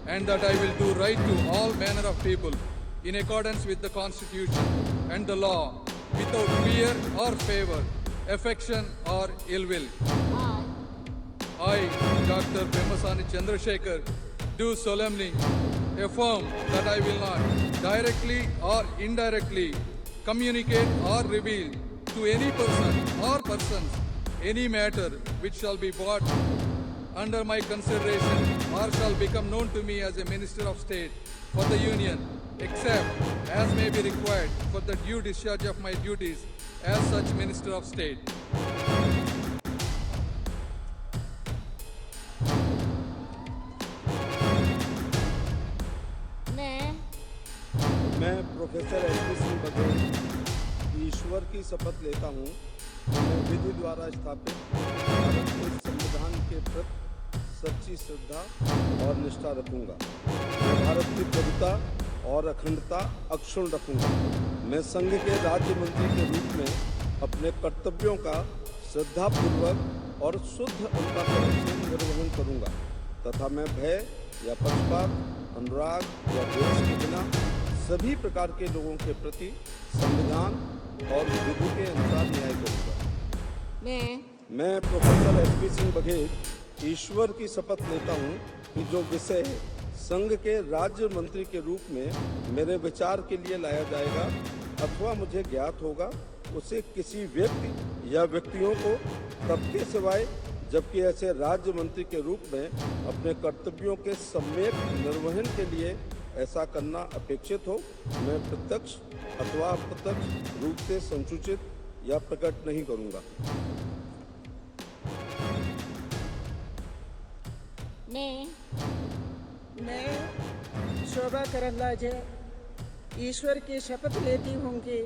and that I will do right to all manner of people in accordance with the Constitution and the law, without fear or favor, affection or ill will. I, Dr. Pemasani Chandrasekhar, do solemnly affirm that I will not directly or indirectly communicate or reveal to any person or persons any matter which shall be brought under my consideration or shall become known to me as a Minister of State for the Union, except as may be required for the due discharge of my duties as such Minister of State. मैं professor SP Singh Baghel ईश्वर की शपथ लेता हूँ कि मैं विधि द्वारा स्थापित भारत के संविधान के प्रति सच्ची श्रद्धा और निष्ठा रखूंगा। मैं भारत की प्रभुता और अखंडता अक्षुण्ण रखूंगा। मैं संघ के राज्य मंत्री के रूप में अपने कर्तव्यों का श्रद्धापूर्वक और शुद्ध अंतःकरण से निर्वहन करूंगा तथा मैं भय या पक्षपात, अनुराग या द्वेष के बिना सभी प्रकार के लोगों के प्रति संविधान और विधि के अनुसार न्याय करूंगा। मैं प्रोफेसर एसपी सिंह बघेल ईश्वर की शपथ लेता हूं कि जो विषय संघ के राज्य मंत्री के रूप में मेरे विचार के लिए लाया जाएगा अथवा मुझे ज्ञात होगा, उसे किसी व्यक्ति या व्यक्तियों को तब के सिवाय जबकि ऐसे राज्य मंत्री के रूप में अपने कर्तव्यों के सम्यक निर्वहन के लिए ऐसा करना अपेक्षित हो, मैं प्रत्यक्ष अथवा अप्रत्यक्ष रूप से संसूचित या प्रकट नहीं करूंगा। मैं शोभा करंदलाजे ईश्वर की शपथ लेती हूँ कि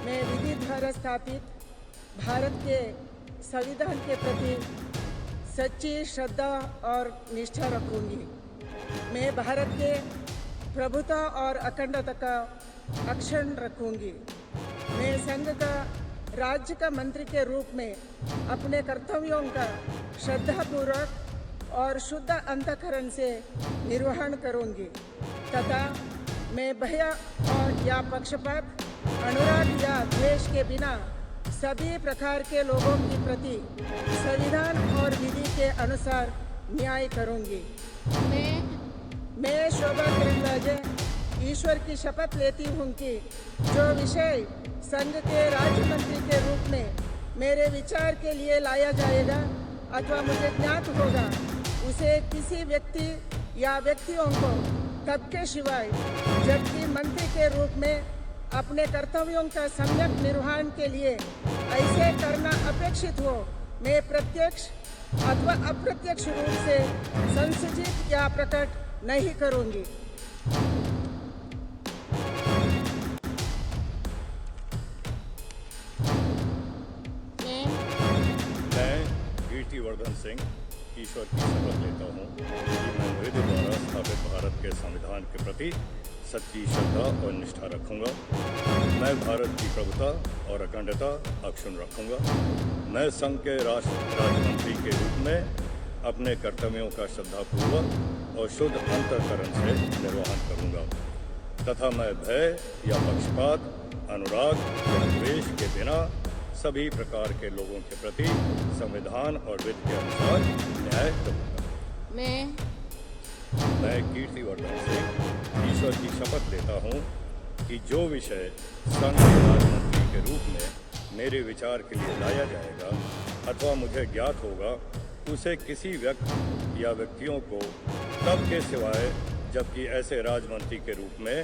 मैं विधि द्वारा स्थापित भारत के संविधान के प्रति सच्ची श्रद्धा और निष्ठा रखूंगी। मैं भारत के प्रभुता और अखंडता का अक्षुण्ण रखूंगी। मैं संघ का राज्य का मंत्री के रूप में अपने कर्तव्यों का श्रद्धापूर्वक और शुद्ध अंतःकरण से निर्वहन करूंगी तथा मैं भय और या पक्षपात, अनुराग या द्वेष के बिना सभी प्रकार के लोगों के प्रति संविधान और विधि के अनुसार न्याय करूंगी। मैं शोभा करंदलाजे ईश्वर की शपथ लेती हूँ कि जो विषय संघ के राज्य मंत्री के रूप में मेरे विचार के लिए लाया जाएगा अथवा मुझे ज्ञात होगा, उसे किसी व्यक्ति या व्यक्तियों को तब के सिवाय जबकि मंत्री के रूप में अपने कर्तव्यों का सम्यक निर्वहन के लिए ऐसे करना अपेक्षित हो, मैं प्रत्यक्ष अथवा अप्रत्यक्ष रूप से संसूचित या प्रकट नहीं करूंगी। मैं कीर्तिवर्धन सिंह ईश्वर की शपथ लेता हूँ कि मैं मेरे द्वारा स्थापित भारत के संविधान के प्रति सच्ची श्रद्धा और निष्ठा रखूंगा। मैं भारत की प्रभुता और अखंडता अक्षुण्ण रखूंगा। मैं संघ के राज्यमंत्री के रूप में अपने कर्तव्यों का श्रद्धापूर्वक और शुद्ध अंतःकरण से निर्वहन करूंगा तथा मैं भय या पक्षपात, अनुराग या द्वेष के बिना सभी प्रकार के लोगों के प्रति संविधान और विधि के अनुसार न्याय करूंगा। मैं कीर्तिवर्धन सिंह ईश्वर की शपथ लेता हूं कि जो विषय संघ के राजमंत्री के रूप में मेरे विचार के लिए लाया जाएगा अथवा मुझे ज्ञात होगा, उसे किसी व्यक्ति या व्यक्तियों को तब के सिवाय जबकि ऐसे राजमंत्री के रूप में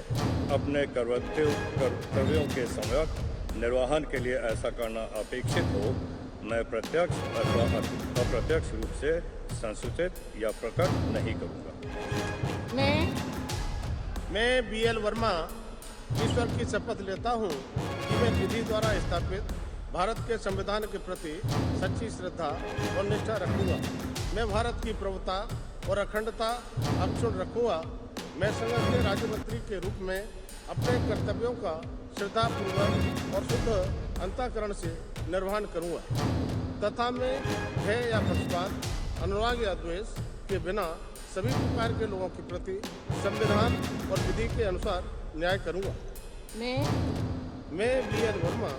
अपने कर्तव्यों के समयक निर्वहन के लिए ऐसा करना अपेक्षित हो, मैं प्रत्यक्ष अथवा अप्रत्यक्ष रूप से संसूचित या प्रकट नहीं करूंगा। मैं BL वर्मा ईश्वर की शपथ लेता हूं कि मैं विधि द्वारा स्थापित भारत के संविधान के प्रति सच्ची श्रद्धा और निष्ठा रखूंगा। मैं भारत की प्रभुता और अखंडता अक्षुण्ण रखूंगा। मैं संघ के राज्यमंत्री के रूप में अपने कर्तव्यों का श्रद्धापूर्वक और शुद्ध अंतःकरण से निर्वहन करूंगा तथा मैं भय या पक्षपात, अनुराग या द्वेष के बिना सभी प्रकार के लोगों के प्रति संविधान और विधि के अनुसार न्याय करूंगा। मैं BL वर्मा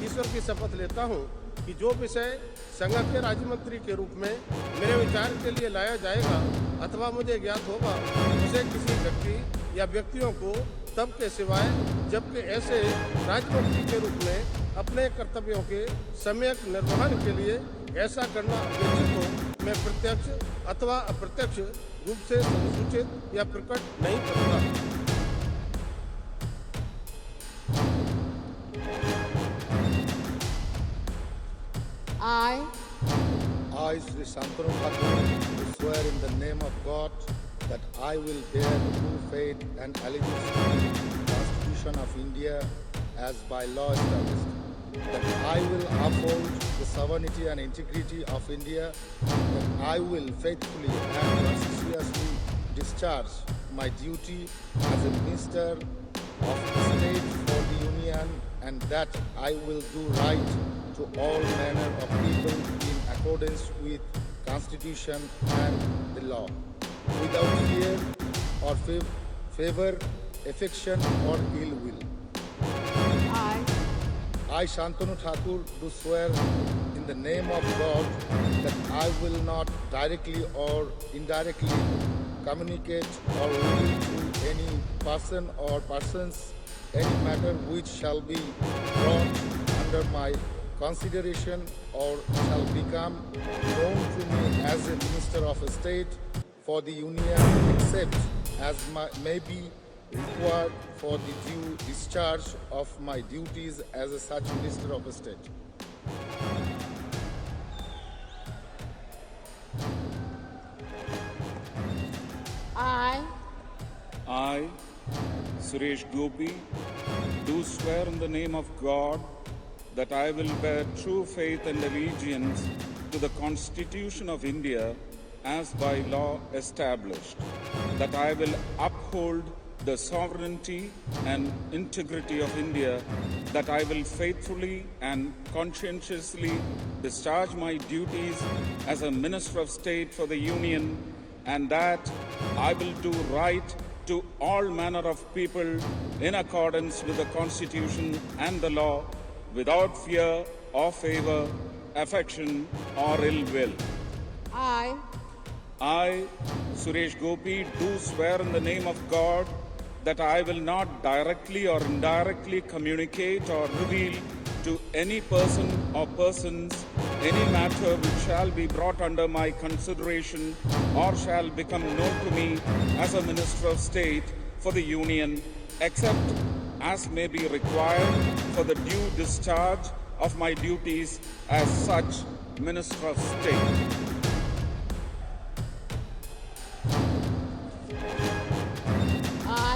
ईश्वर की शपथ लेता हूं कि जो विषय संघ के राज्यमंत्री के रूप में मेरे विचार के लिए लाया जाएगा अथवा मुझे ज्ञात होगा, उसे किसी व्यक्ति या व्यक्तियों को तब के सिवाय जबकि ऐसे राजमंत्री के रूप में अपने कर्तव्यों के सम्यक निर्वहन के लिए ऐसा करना अपेक्षित हो, मैं प्रत्यक्ष अथवा अप्रत्यक्ष रूप से संसूचित या प्रकट नहीं करूंगा। I, Sri Shantanu Thakur, do swear in the name of God that I will bear true faith and allegiance to the Constitution of India as by law established, that I will uphold the sovereignty and integrity of India, that I will faithfully and conscientiously discharge my duty as a Minister of the State for the Union, and that I will do right to all manner of people in accordance with Constitution and the law, without fear or favor, affection or ill will. I, Shantanu Thakur, do swear in the name of God that I will not directly or indirectly communicate or reveal to any person or persons any matter which shall be brought under my consideration or shall become known to me as a Minister of State for the Union, except as may be required for the due discharge of my duties as a such Minister of State. I, Suresh Gopi, do swear in the name of God that I will bear true faith and allegiance to the Constitution of India as by law established, that I will uphold the sovereignty and integrity of India, that I will faithfully and conscientiously discharge my duties as a Minister of State for the Union, and that I will do right to all manner of people in accordance with the Constitution and the law, without fear or favor, affection or ill will. I, Suresh Gopi, do swear in the name of God that I will not directly or indirectly communicate or reveal to any person or persons any matter which shall be brought under my consideration or shall become known to me as a Minister of State for the Union, except as may be required for the due discharge of my duties as such Minister of State. I,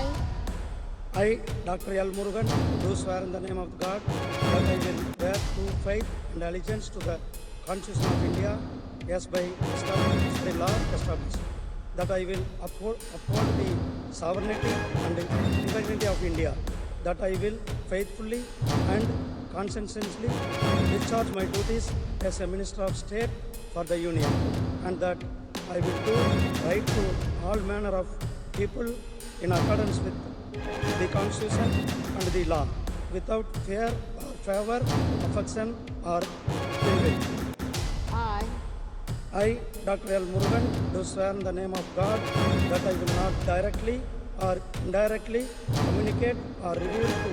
I, Dr. L. Murugan, do swear in the name of God that I will bear true faith and allegiance to the Constitution of India as by law established, that I will uphold the sovereignty and integrity of India, that I will faithfully and conscientiously discharge my duties as a Minister of State for the Union, and that I will do right to all manner of people in accordance with the Constitution and the law, without fear or favor, affection or ill will. I, Dr. L. Murugan, do swear in the name of God that I will not directly or indirectly communicate or reveal to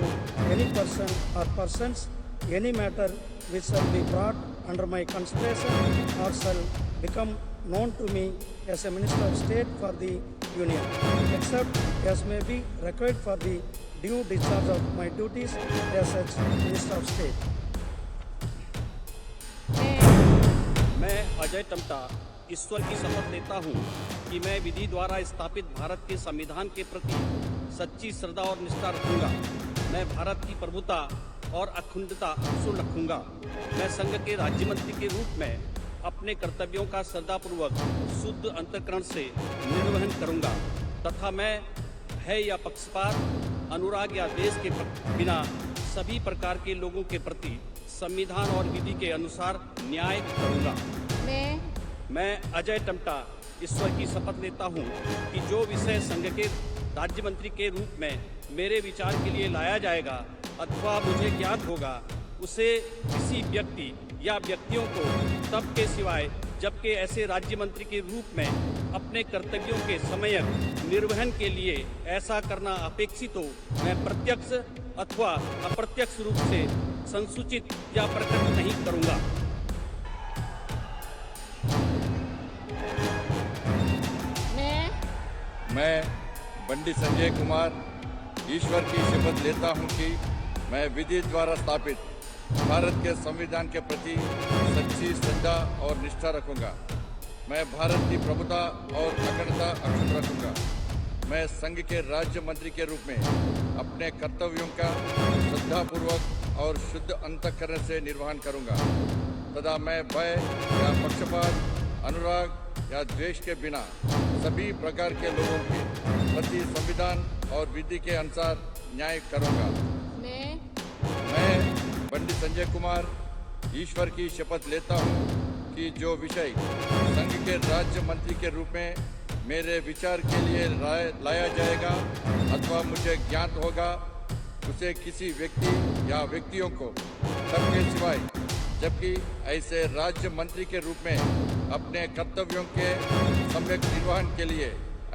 any person or persons any matter which shall be brought under my consideration or shall become known to me as a Minister of State for the Union, except as may be required for the due discharge of my duties as such Minister of State. मैं अजय टम्टा ईश्वर की शपथ लेता हूँ कि मैं विधि द्वारा स्थापित भारत के संविधान के प्रति सच्ची श्रद्धा और निष्ठा रखूंगा। मैं भारत की प्रभुता और अखंडता अक्षुण्ण रखूंगा। मैं संघ के राज्य मंत्री के रूप में अपने कर्तव्यों का श्रद्धापूर्वक शुद्ध अंतःकरण से निर्वहन करूंगा तथा मैं भय या पक्षपात, अनुराग या देश के बिना सभी प्रकार के लोगों के प्रति संविधान और विधि के अनुसार न्याय करूंगा। मैं अजय टम्टा ईश्वर की शपथ लेता हूं कि जो विषय संघ के राज्य मंत्री के रूप में मेरे विचार के लिए लाया जाएगा अथवा मुझे ज्ञात होगा, उसे किसी व्यक्ति या व्यक्तियों को तब के सिवाय जबकि ऐसे राज्य मंत्री के रूप में अपने कर्तव्यों के समयक निर्वहन के लिए ऐसा करना अपेक्षित हो, मैं प्रत्यक्ष अथवा अप्रत्यक्ष रूप से संसूचित या प्रकट नहीं करूंगा। मैं बंडी संजय कुमार ईश्वर की शपथ लेता हूं कि मैं विधि द्वारा स्थापित भारत के संविधान के प्रति सच्ची श्रद्धा और निष्ठा रखूंगा। मैं भारत की प्रभुता और अखंडता अक्षुण्ण रखूंगा। मैं संघ के राज्य मंत्री के रूप में अपने कर्तव्यों का श्रद्धापूर्वक और शुद्ध अंतःकरण से निर्वहन करूंगा तथा मैं भय या पक्षपात, अनुराग या द्वेष के बिना सभी प्रकार के लोगों के प्रति संविधान और विधि के अनुसार न्याय करूंगा। मैं पंडित संजय कुमार ईश्वर की शपथ लेता हूं कि जो विषय संघ के राज्य मंत्री के रूप में मेरे विचार के लिए लाया जाएगा अथवा मुझे ज्ञात होगा, उसे किसी व्यक्ति या व्यक्तियों को तब के सिवाय जबकि ऐसे राज्य मंत्री के रूप में अपने कर्तव्यों के सम्यक निर्वहन के लिए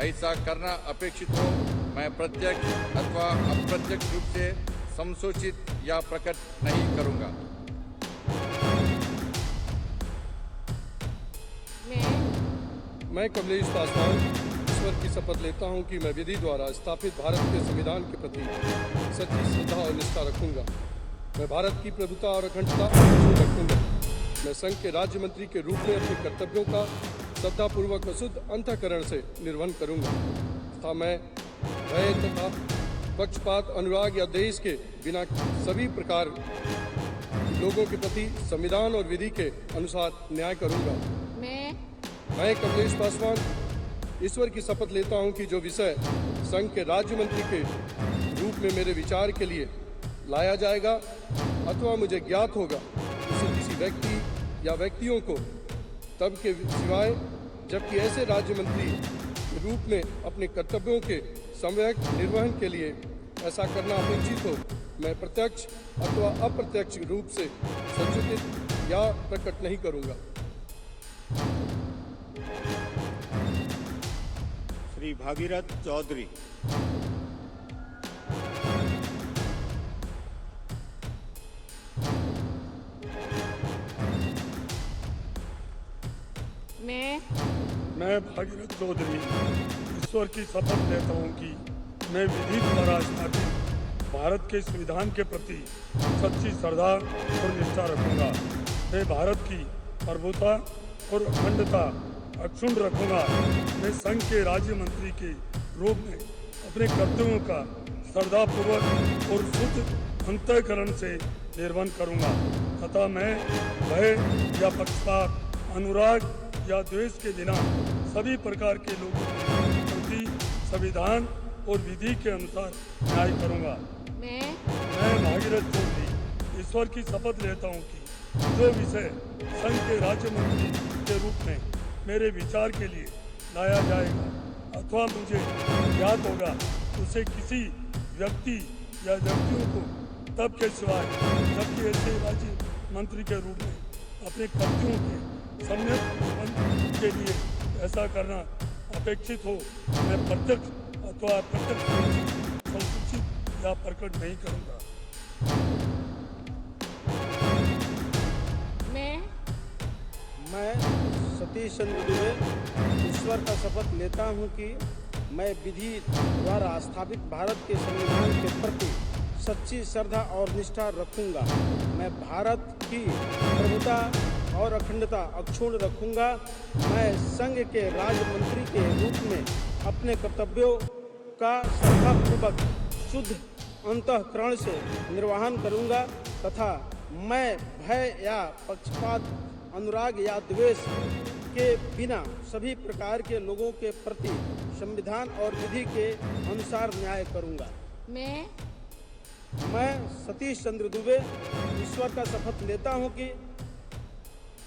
ऐसा करना अपेक्षित हो, मैं प्रत्यक्ष अथवा अप्रत्यक्ष रूप से संसूचित या प्रकट नहीं करूंगा। मैं कमलेश पासवान ईश्वर की शपथ लेता हूं कि मैं विधि द्वारा स्थापित भारत के संविधान के प्रति सच्ची श्रद्धा और निष्ठा रखूंगा। मैं भारत की प्रभुता और अखंडता रखूंगा। मैं संघ के राज्य मंत्री के रूप में अपने कर्तव्यों का श्रद्धापूर्वक और शुद्ध अंतःकरण से निर्वहन करूंगा तथा मैं भय तथा पक्षपात, अनुराग या देश के बिना सभी प्रकार लोगों के प्रति संविधान और विधि के अनुसार न्याय करूंगा। मैं कमलेश पासवान ईश्वर की शपथ लेता हूं कि जो विषय संघ के राज्य मंत्री के रूप में मेरे विचार के लिए लाया जाएगा अथवा मुझे ज्ञात होगा, उसे किसी व्यक्ति या व्यक्तियों को तब के सिवाय जबकि ऐसे राज्य मंत्री के रूप में अपने कर्तव्यों के सम्यक निर्वहन के लिए ऐसा करना अपेक्षित हो, मैं प्रत्यक्ष अथवा अप्रत्यक्ष रूप से संसूचित या प्रकट नहीं करूंगा। श्री भागीरथ चौधरी। मैं भागीरथ चौधरी ईश्वर की शपथ लेता हूं कि मैं विधि द्वारा स्थापित भारत के संविधान के प्रति सच्ची श्रद्धा और निष्ठा रखूंगा। मैं भारत की प्रभुता और अखंडता अक्षुण्ण रखूंगा। मैं संघ के राज्य मंत्री के रूप में अपने कर्तव्यों का श्रद्धापूर्वक और शुद्ध अंतःकरण से निर्वहन करूंगा तथा मैं भय या पक्षपात, अनुराग या द्वेष के बिना सभी प्रकार के लोगों के प्रति संविधान और विधि के अनुसार न्याय करूंगा। मैं भागीरथ चौधरी ईश्वर की शपथ लेता हूं कि जो विषय संघ के राज्य मंत्री के रूप में मेरे विचार के लिए लाया जाएगा अथवा मुझे ज्ञात होगा उसे किसी व्यक्ति या व्यक्तियों को तब के सिवाय जबकि ऐसे राज्य मंत्री के रूप में अपने कर्तव्यों के सम्यक निर्वहन के लिए ऐसा करना अपेक्षित हो मैं प्रत्यक्ष अथवा अप्रत्यक्ष संसूचित या प्रकट नहीं करूंगा। मैं सतीश चंद्र दुबे ईश्वर का शपथ लेता हूं कि मैं विधि द्वारा स्थापित भारत के संविधान के प्रति सच्ची श्रद्धा और निष्ठा रखूंगा। मैं भारत की प्रभुता और अखंडता अक्षुण्ण रखूंगा। मैं संघ के राज्य मंत्री के रूप में अपने कर्तव्यों का श्रद्धापूर्वक शुद्ध अंतःकरण से निर्वहन करूंगा तथा मैं भय या पक्षपात, अनुराग या द्वेष के बिना सभी प्रकार के लोगों के प्रति संविधान और विधि के अनुसार न्याय करूंगा। मैं सतीश चंद्र दुबे ईश्वर का शपथ लेता हूं कि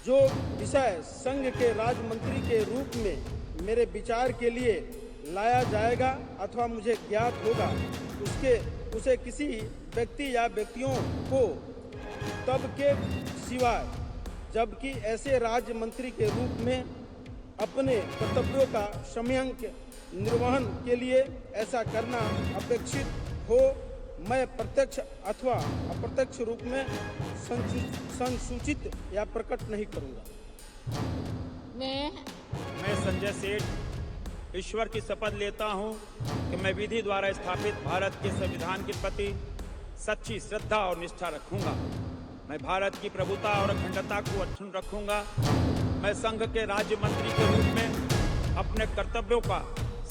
जो विषय संघ के राज्य मंत्री के रूप में मेरे विचार के लिए लाया जाएगा अथवा मुझे ज्ञात होगा उसे किसी व्यक्ति या व्यक्तियों को तब के सिवाय जबकि ऐसे राज्य मंत्री के रूप में अपने कर्तव्यों का सम्यक निर्वहन के लिए ऐसा करना अपेक्षित हो मैं प्रत्यक्ष अथवा अप्रत्यक्ष रूप में संसूचित या प्रकट नहीं करूंगा। मैं संजय सेठ ईश्वर की शपथ लेता हूं कि मैं विधि द्वारा स्थापित भारत के संविधान के प्रति सच्ची श्रद्धा और निष्ठा रखूंगा। मैं भारत की प्रभुता और अखंडता को अक्षुण्ण रखूंगा। मैं संघ के राज्य मंत्री के रूप में अपने कर्तव्यों का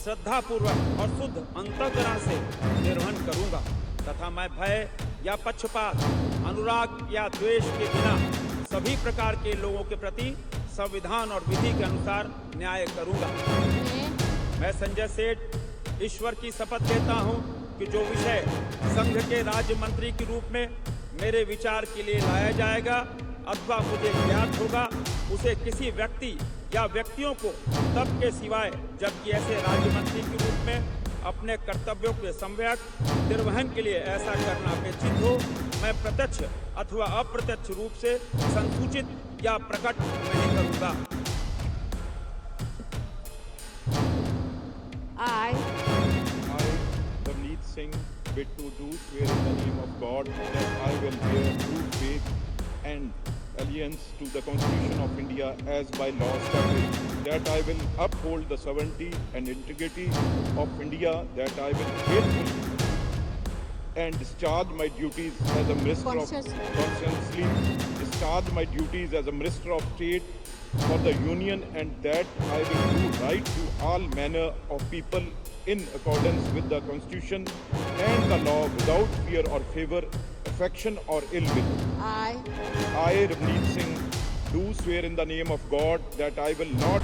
श्रद्धापूर्वक और शुद्ध अंतःकरण से निर्वहन करूंगा तथा मैं भय या पक्षपात, अनुराग या द्वेष के बिना सभी प्रकार के लोगों के प्रति संविधान और विधि के अनुसार न्याय करूंगा। मैं संजय सेठ ईश्वर की शपथ लेता हूं कि जो विषय संघ के राज्य मंत्री के रूप में मेरे विचार के लिए लाया जाएगा अथवा मुझे ज्ञात होगा उसे किसी व्यक्ति या व्यक्तियों को तब के सिवाय जबकि ऐसे राज्य मंत्री के रूप में अपने कर्तव्यों के सम्यक निर्वहन के लिए ऐसा करना अपेक्षित हो मैं प्रत्यक्ष अथवा अप्रत्यक्ष रूप से संसूचित या प्रकट नहीं करूंगा। I, Ravneet Singh, bid to do swear in the name of God that I will bear true faith and allegiance to the Constitution of India as by law established, that I will uphold the sovereignty and integrity of India, that I will faithfully and discharge my duties as a Minister of conscientiously discharge my duties as a Minister of State for the Union, and that I will do right to all manner of people in accordance with the Constitution and the law without fear or favor, affection or ill will. I, Ravneet Singh, do swear in the name of God that I will not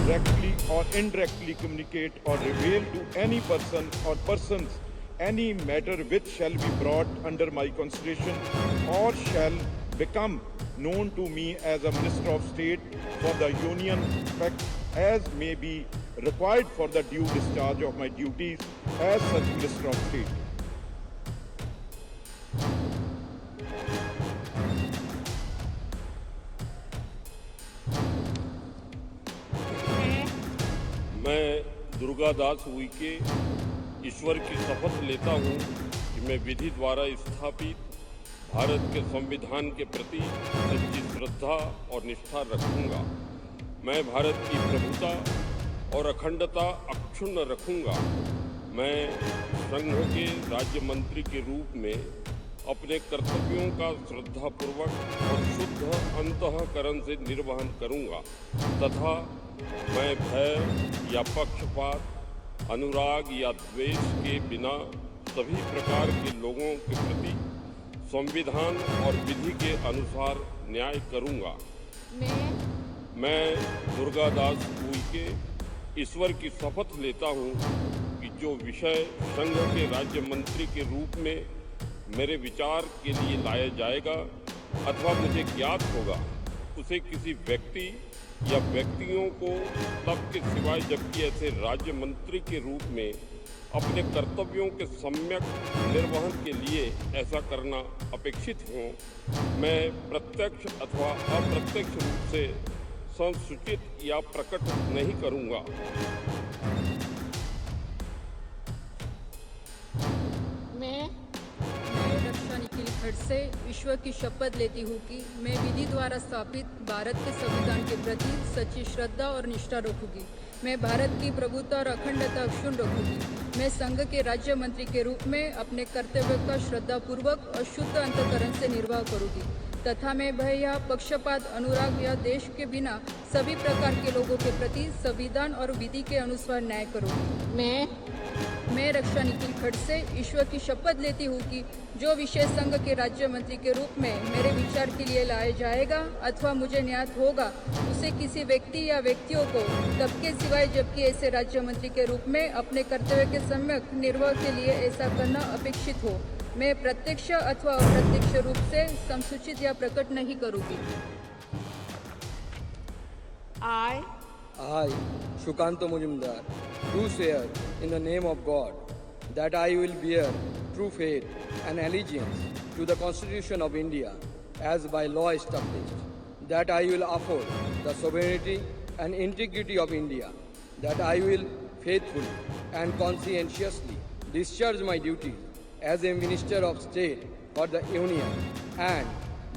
directly or indirectly communicate or reveal to any person or persons any matter which shall be brought under my consideration or shall become known to me as a Minister of State for the Union, as may be required for the due discharge of my duties as such Minister of State. मैं दुर्गादास उइके ईश्वर की शपथ लेता हूँ कि मैं विधि द्वारा स्थापित भारत के संविधान के प्रति सच्ची श्रद्धा और निष्ठा रखूंगा। मैं भारत की प्रभुता और अखंडता अक्षुण्ण रखूंगा। मैं संघ के राज्य मंत्री के रूप में अपने कर्तव्यों का श्रद्धापूर्वक और शुद्ध अंतःकरण से निर्वहन करूंगा तथा मैं भय या पक्षपात, अनुराग या द्वेष के बिना सभी प्रकार के लोगों के प्रति संविधान और विधि के अनुसार न्याय करूंगा। मैं दुर्गादास उइके ईश्वर की शपथ लेता हूं कि जो विषय संघ के राज्य मंत्री के रूप में मेरे विचार के लिए लाया जाएगा अथवा मुझे ज्ञात होगा, उसे किसी व्यक्ति या व्यक्तियों को तब के सिवाय जबकि ऐसे राज्य मंत्री के रूप में अपने कर्तव्यों के सम्यक निर्वहन के लिए ऐसा करना अपेक्षित हो, मैं प्रत्यक्ष अथवा अप्रत्यक्ष रूप से संसूचित या प्रकट नहीं करूंगा। मैं रक्षा निखिल खड़ से ईश्वर की शपथ लेती हूँ कि मैं विधि द्वारा स्थापित भारत के संविधान के प्रति सच्ची श्रद्धा और निष्ठा रखूंगी। मैं भारत की प्रभुता और अखंडता अक्षुण्ण रखूंगी। मैं संघ के राज्य मंत्री के रूप में अपने कर्तव्य का श्रद्धापूर्वक और शुद्ध अंतःकरण से निर्वाह करूंगी तथा मैं भय या पक्षपात, अनुराग या देश के बिना सभी प्रकार के लोगों के प्रति संविधान और विधि के अनुसार न्याय करूंगी। मैं रक्षा निखिल खड़ से ईश्वर की शपथ लेती हूँ कि जो विषय संघ के राज्य मंत्री के रूप में मेरे विचार के लिए लाया जाएगा अथवा मुझे ज्ञात होगा, उसे किसी व्यक्ति या व्यक्तियों को तब के सिवाय जबकि ऐसे राज्य मंत्री के रूप में अपने कर्तव्य के सम्यक निर्वाह के लिए ऐसा करना अपेक्षित हो, मैं प्रत्यक्ष अथवा अप्रत्यक्ष रूप से संसूचित या प्रकट नहीं करूँगी। I, Shukanto Mujumdar, do swear in the name of God that I will bear true faith and allegiance to the Constitution of India as by law established, that I will uphold the sovereignty and integrity of India, that I will faithfully and conscientiously discharge my duties as a Minister of State for the Union, and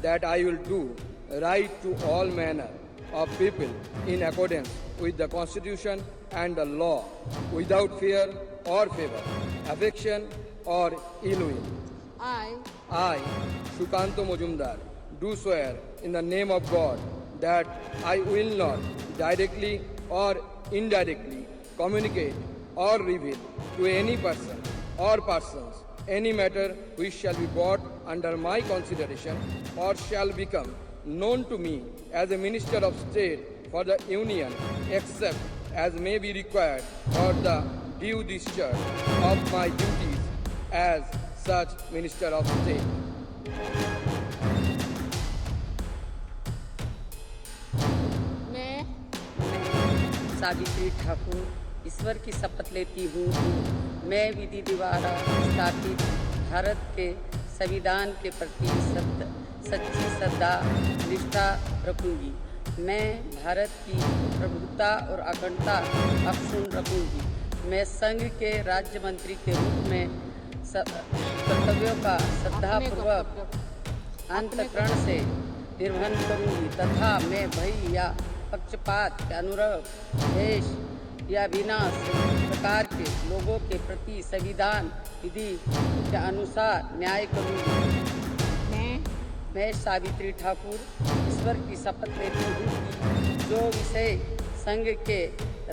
that I will do right to all manner of people in accordance with the Constitution and the law, without fear or favor, affection or ill will. I, Shukanto Mujumdar, do swear in the name of God that I will not directly or indirectly communicate or reveal to any person or persons any matter which shall be brought under my consideration or shall become known to me as a Minister of State for the Union, except as may be required for the due discharge of my duties as such Minister of State. मैं सावित्री ठाकुर ईश्वर की शपथ लेती हूँ कि मैं विधि द्वारा स्थापित भारत के संविधान के प्रति सच्ची श्रद्धा निष्ठा रखूंगी। मैं भारत की प्रभुता और अखंडता अक्षुण्ण रखूंगी। मैं संघ के राज्य मंत्री के रूप में कर्तव्यों का श्रद्धापूर्वक अंतःकरण से निर्वहन करूंगी तथा मैं भय या पक्षपात, अनुराग, देश या बिना सभी प्रकार के लोगों के प्रति संविधान विधि के अनुसार न्याय करूंगी। मैं सावित्री ठाकुर ईश्वर की शपथ लेती हूँ कि जो विषय संघ के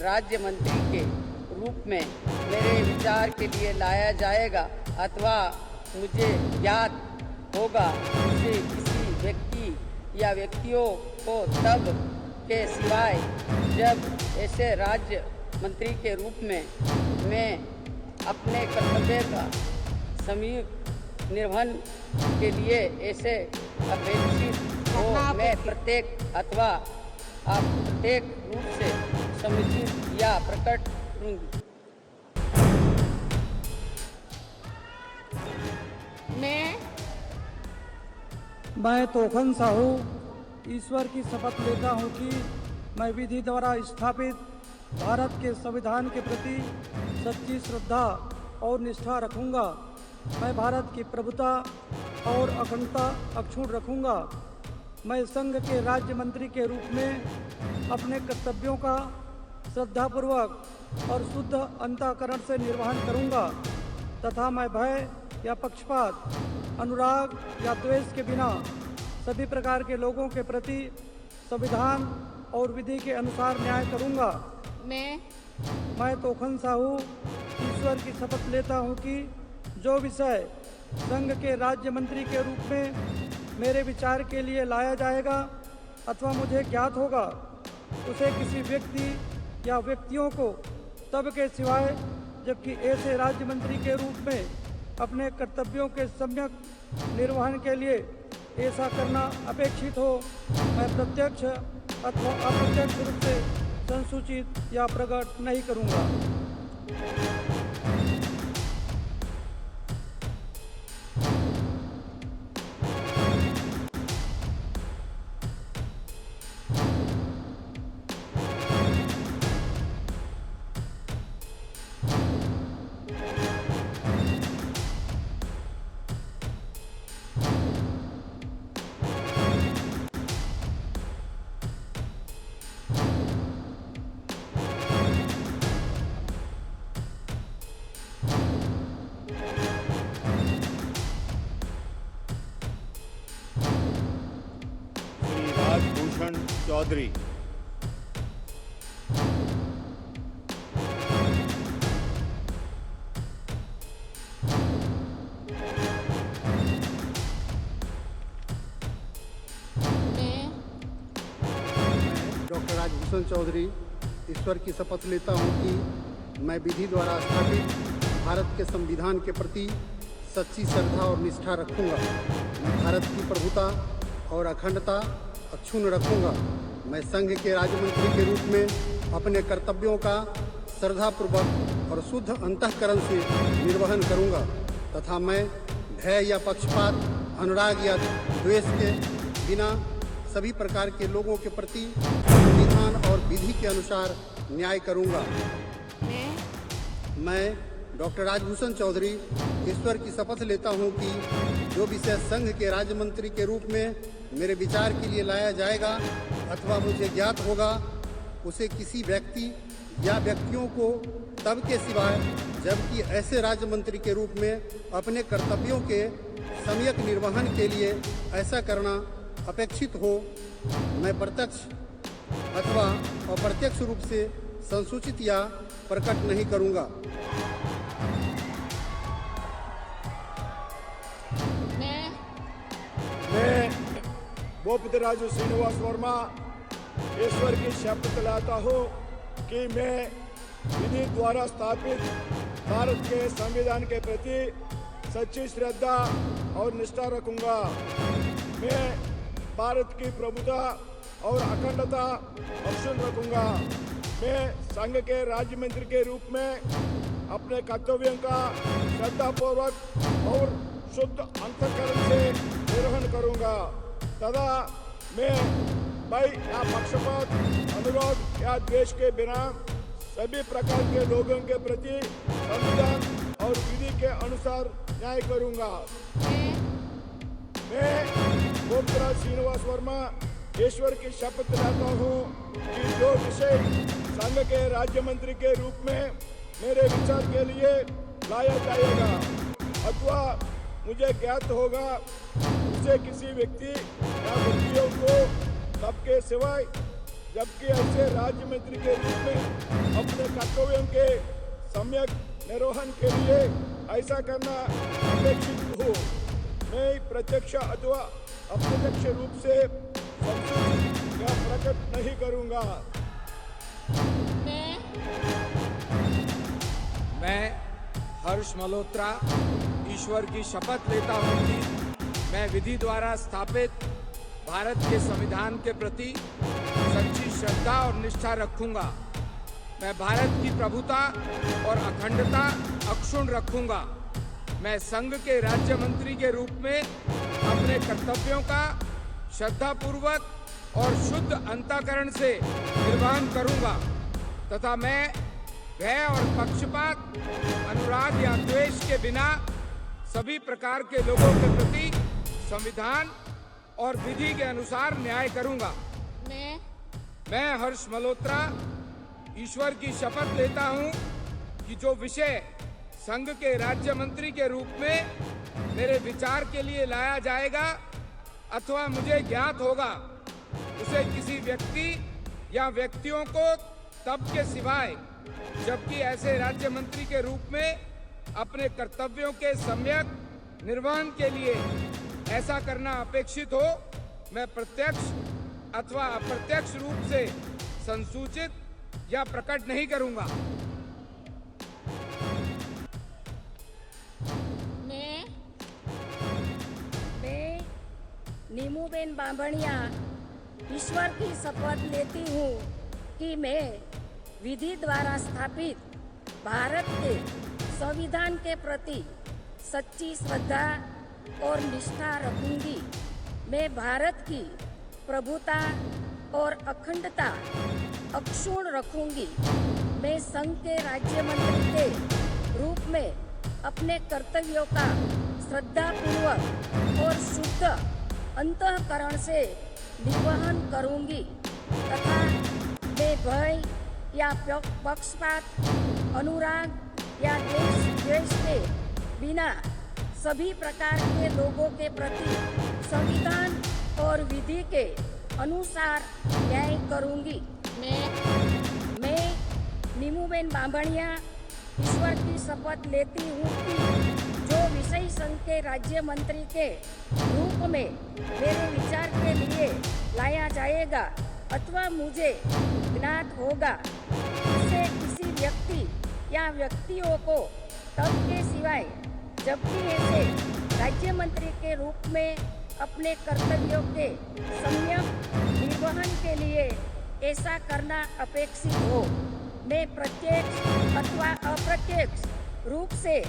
राज्य मंत्री के रूप में मेरे विचार के लिए लाया जाएगा अथवा मुझे ज्ञात होगा, उसे किसी व्यक्ति या व्यक्तियों को तब के सिवाय जब ऐसे राज्य मंत्री के रूप में मैं अपने कर्तव्य का सम्यक निर्वहन के लिए ऐसे अपेक्षित हो, मैं प्रत्येक अथवा अप्रत्येक रूप से समुचित या प्रकट करूंगी। मैं तोखन साहू ईश्वर की शपथ लेता हूँ कि मैं विधि द्वारा स्थापित भारत के संविधान के प्रति सच्ची श्रद्धा और निष्ठा रखूंगा। मैं भारत की प्रभुता और अखंडता अक्षुण्ण रखूंगा। मैं संघ के राज्य मंत्री के रूप में अपने कर्तव्यों का श्रद्धापूर्वक और शुद्ध अंतःकरण से निर्वहन करूंगा तथा मैं भय या पक्षपात, अनुराग या द्वेष के बिना सभी प्रकार के लोगों के प्रति संविधान और विधि के अनुसार न्याय करूंगा। मैं तोखन साहू ईश्वर की शपथ लेता हूँ कि जो विषय संघ के राज्य मंत्री के रूप में मेरे विचार के लिए लाया जाएगा अथवा मुझे ज्ञात होगा, उसे किसी व्यक्ति या व्यक्तियों को तब के सिवाय जबकि ऐसे राज्य मंत्री के रूप में अपने कर्तव्यों के सम्यक निर्वहन के लिए ऐसा करना अपेक्षित हो, मैं प्रत्यक्ष अथवा अप्रत्यक्ष रूप से संसूचित या प्रकट नहीं करूँगा। चौधरी। डॉक्टर राजभूषण चौधरी ईश्वर की शपथ लेता हूं कि मैं विधि द्वारा स्थापित भारत के संविधान के प्रति सच्ची श्रद्धा और निष्ठा रखूंगा। मैं भारत की प्रभुता और अखंडता अक्षुण्ण रखूंगा। मैं संघ के राज्य मंत्री के रूप में अपने कर्तव्यों का श्रद्धापूर्वक और शुद्ध अंतःकरण से निर्वहन करूंगा तथा मैं भय या पक्षपात, अनुराग या द्वेष के बिना सभी प्रकार के लोगों के प्रति संविधान और विधि के अनुसार न्याय करूंगा। मैं डॉक्टर राजभूषण चौधरी ईश्वर की शपथ लेता हूं कि जो विषय संघ के राज्य मंत्री के रूप में मेरे विचार के लिए लाया जाएगा अथवा मुझे ज्ञात होगा, उसे किसी व्यक्ति या व्यक्तियों को तब के सिवाय जबकि ऐसे राज्य मंत्री के रूप में अपने कर्तव्यों के सम्यक निर्वहन के लिए ऐसा करना अपेक्षित हो, मैं प्रत्यक्ष अथवा अप्रत्यक्ष रूप से संसूचित या प्रकट नहीं करूंगा। मैं बोपतराजू श्रीनिवास वर्मा ईश्वर की शपथ लेता हूँ कि मैं विधि द्वारा स्थापित भारत के संविधान के प्रति सच्ची श्रद्धा और निष्ठा रखूंगा। मैं भारत की प्रभुता और अखंडता अक्षुण्ण रखूंगा। मैं संघ के राज्य मंत्री के रूप में अपने कर्तव्यों का श्रद्धापूर्वक और शुद्ध अंतःकरण से निर्वहन करूंगा तथा मैं भय या पक्षपात, अनुरोध या द्वेष के बिना सभी प्रकार के लोगों के प्रति संविधान और विधि के अनुसार न्याय करूंगा। मैं बोपतराज श्रीनिवास वर्मा ईश्वर की शपथ लेता हूँ कि जो विषय संघ के राज्य मंत्री के रूप में मेरे विचार के लिए लाया जाएगा अथवा मुझे ज्ञात होगा, उसे किसी व्यक्ति या व्यक्तियों को तब के सिवाय जबकि ऐसे राज्य मंत्री के रूप में अपने कर्तव्यों के सम्यक निर्वहन के लिए ऐसा करना अपेक्षित हो, मैं प्रत्यक्ष अथवा अप्रत्यक्ष रूप से संसूचित या प्रकट नहीं करूंगा। मैं हर्ष मल्होत्रा ईश्वर की शपथ लेता हूं कि मैं विधि द्वारा स्थापित भारत के संविधान के प्रति सच्ची श्रद्धा और निष्ठा रखूंगा। मैं भारत की प्रभुता और अखंडता अक्षुण्ण रखूंगा। मैं संघ के राज्य मंत्री के रूप में अपने कर्तव्यों का श्रद्धापूर्वक और शुद्ध अंतःकरण से निर्वहन करूंगा तथा मैं भय और पक्षपात, अनुराग या द्वेष के बिना सभी प्रकार के लोगों के प्रति संविधान और विधि के अनुसार न्याय करूंगा। मैं हर्ष मल्होत्रा ईश्वर की शपथ लेता हूं कि जो विषय संघ के राज्य मंत्री के रूप में मेरे विचार के लिए लाया जाएगा अथवा मुझे ज्ञात होगा, उसे किसी व्यक्ति या व्यक्तियों को तब के सिवाय जबकि ऐसे राज्य मंत्री के रूप में अपने कर्तव्यों के सम्यक निर्वहन के लिए ऐसा करना अपेक्षित हो, मैं प्रत्यक्ष अथवा अप्रत्यक्ष रूप से संसूचित या प्रकट नहीं करूंगा। मैं नीमूबेन बांभणिया ईश्वर की शपथ लेती हूँ कि मैं विधि द्वारा स्थापित भारत के संविधान के प्रति सच्ची श्रद्धा और निष्ठा रखूंगी। मैं भारत की प्रभुता और अखंडता अक्षुण्ण रखूंगी। मैं संघ के राज्य मंत्री के रूप में अपने कर्तव्यों का श्रद्धापूर्वक और शुद्ध अंतःकरण से निर्वहन करूंगी तथा मैं भय या पक्षपात, अनुराग या द्वेष के बिना सभी प्रकार के लोगों के प्रति संविधान और विधि के अनुसार न्याय करूंगी। मैं नीमूबेन बांभणिया ईश्वर की शपथ लेती हूँ कि जो विषय संघ के राज्य मंत्री के रूप में मेरे विचार के लिए लाया जाएगा अथवा मुझे ज्ञात होगा, उससे किसी व्यक्ति या व्यक्तियों को तब के सिवाय जबकि ऐसे राज्य मंत्री के रूप में अपने कर्तव्यों के सम्यक निर्वहन के लिए ऐसा करना अपेक्षित हो, मैं प्रत्यक्ष अथवा अप्रत्यक्ष रूप से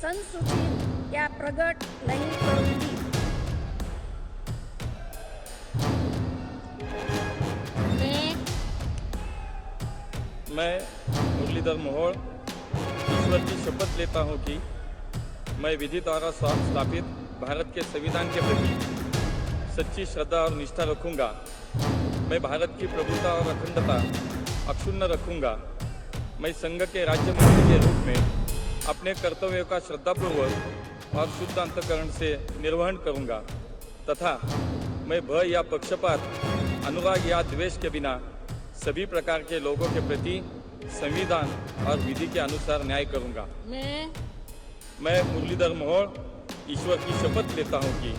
संसूचित या प्रकट नहीं करूंगी। मैं मुरलीधर मोहोळ ईश्वर की शपथ लेता हूँ कि मैं विधि द्वारा स्थापित भारत के संविधान के प्रति सच्ची श्रद्धा और निष्ठा रखूंगा। मैं भारत की प्रभुता और अखंडता अक्षुण्ण रखूंगा। मैं संघ के राज्य मंत्री के रूप में अपने कर्तव्यों का श्रद्धापूर्वक और शुद्ध अंतःकरण से निर्वहन करूंगा तथा मैं भय या पक्षपात, अनुराग या द्वेष के बिना सभी प्रकार के लोगों के प्रति संविधान और विधि के अनुसार न्याय करूंगा। मैं मुरलीधर मोहोळ ईश्वर की शपथ लेता हूं कि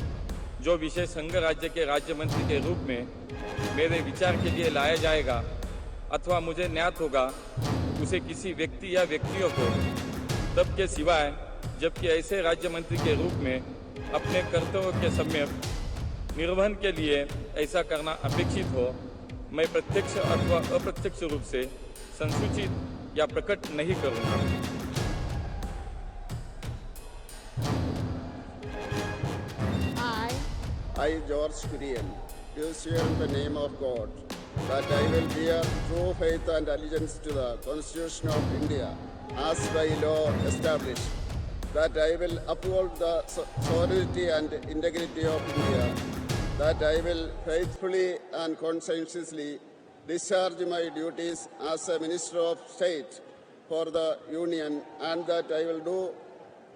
जो विषय संघ राज्य के राज्य मंत्री के रूप में मेरे विचार के लिए लाया जाएगा अथवा मुझे ज्ञात होगा, उसे किसी व्यक्ति या व्यक्तियों को तब के सिवाय जबकि ऐसे राज्य मंत्री के रूप में अपने कर्तव्यों के सम्यक निर्वहन के लिए ऐसा करना अपेक्षित हो, मैं प्रत्यक्ष अथवा अप्रत्यक्ष रूप से संसूचित या प्रकट नहीं करूंगा। I, George Kurian, do swear in the name of God that I will bear true faith and allegiance to the Constitution of India as by law established, that I will uphold the sovereignty and integrity of India, that I will faithfully and conscientiously discharge my duties as a Minister of State for the Union, and that I will do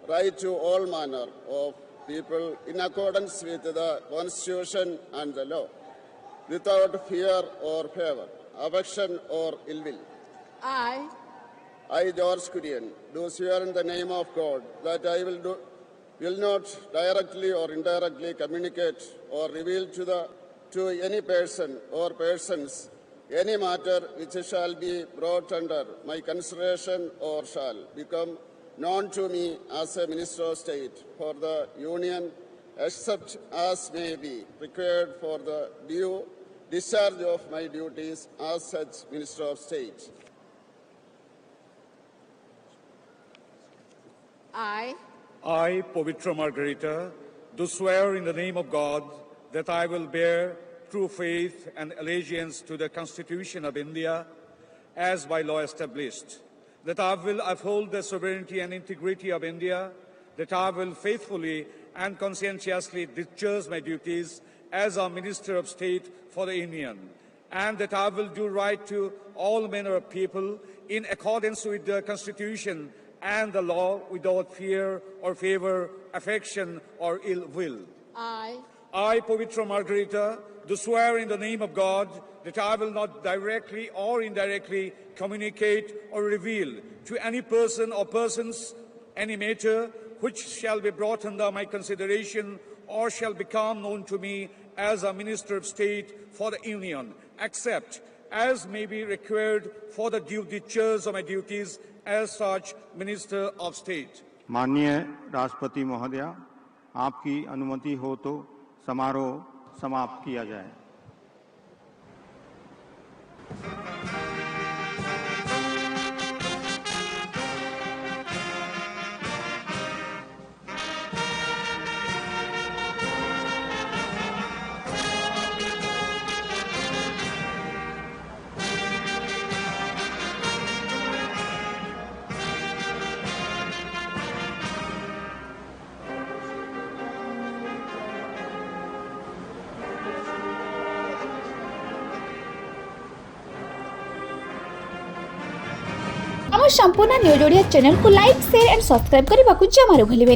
right to all manner of people in accordance with the Constitution and the law, without fear or favor, affection or ill will. I, George Kurian, do swear in the name of God that I will not directly or indirectly communicate or reveal to any person or persons any matter which shall be brought under my consideration or shall become known to me as a Minister of State for the Union, except as may be required for the due discharge of my duties as such Minister of State. I, Pavitra Margarita, do swear in the name of God that I will bear true faith and allegiance to the Constitution of India as by law established, that I will uphold the sovereignty and integrity of India, that I will faithfully and conscientiously discharge my duties as a Minister of State for the Union, and that I will do right to all manner of people in accordance with the Constitution and the law without fear or favor, affection or ill will. I, Pavitra Margarita, do swear in the name of God that I will not directly or indirectly communicate or reveal to any person or persons any matter which shall be brought under my consideration or shall become known to me as a Minister of State for the Union, except as may be required for the due discharge of my duties as such Minister of State. माननीय राष्ट्रपति महोदया, आपकी अनुमति हो तो समारोह समाप्त किया जाए। आम संपूर्ण न्यूज ओडिया चैनल को लाइक शेयर एंड सब्सक्राइब करने को जमार भूलिए।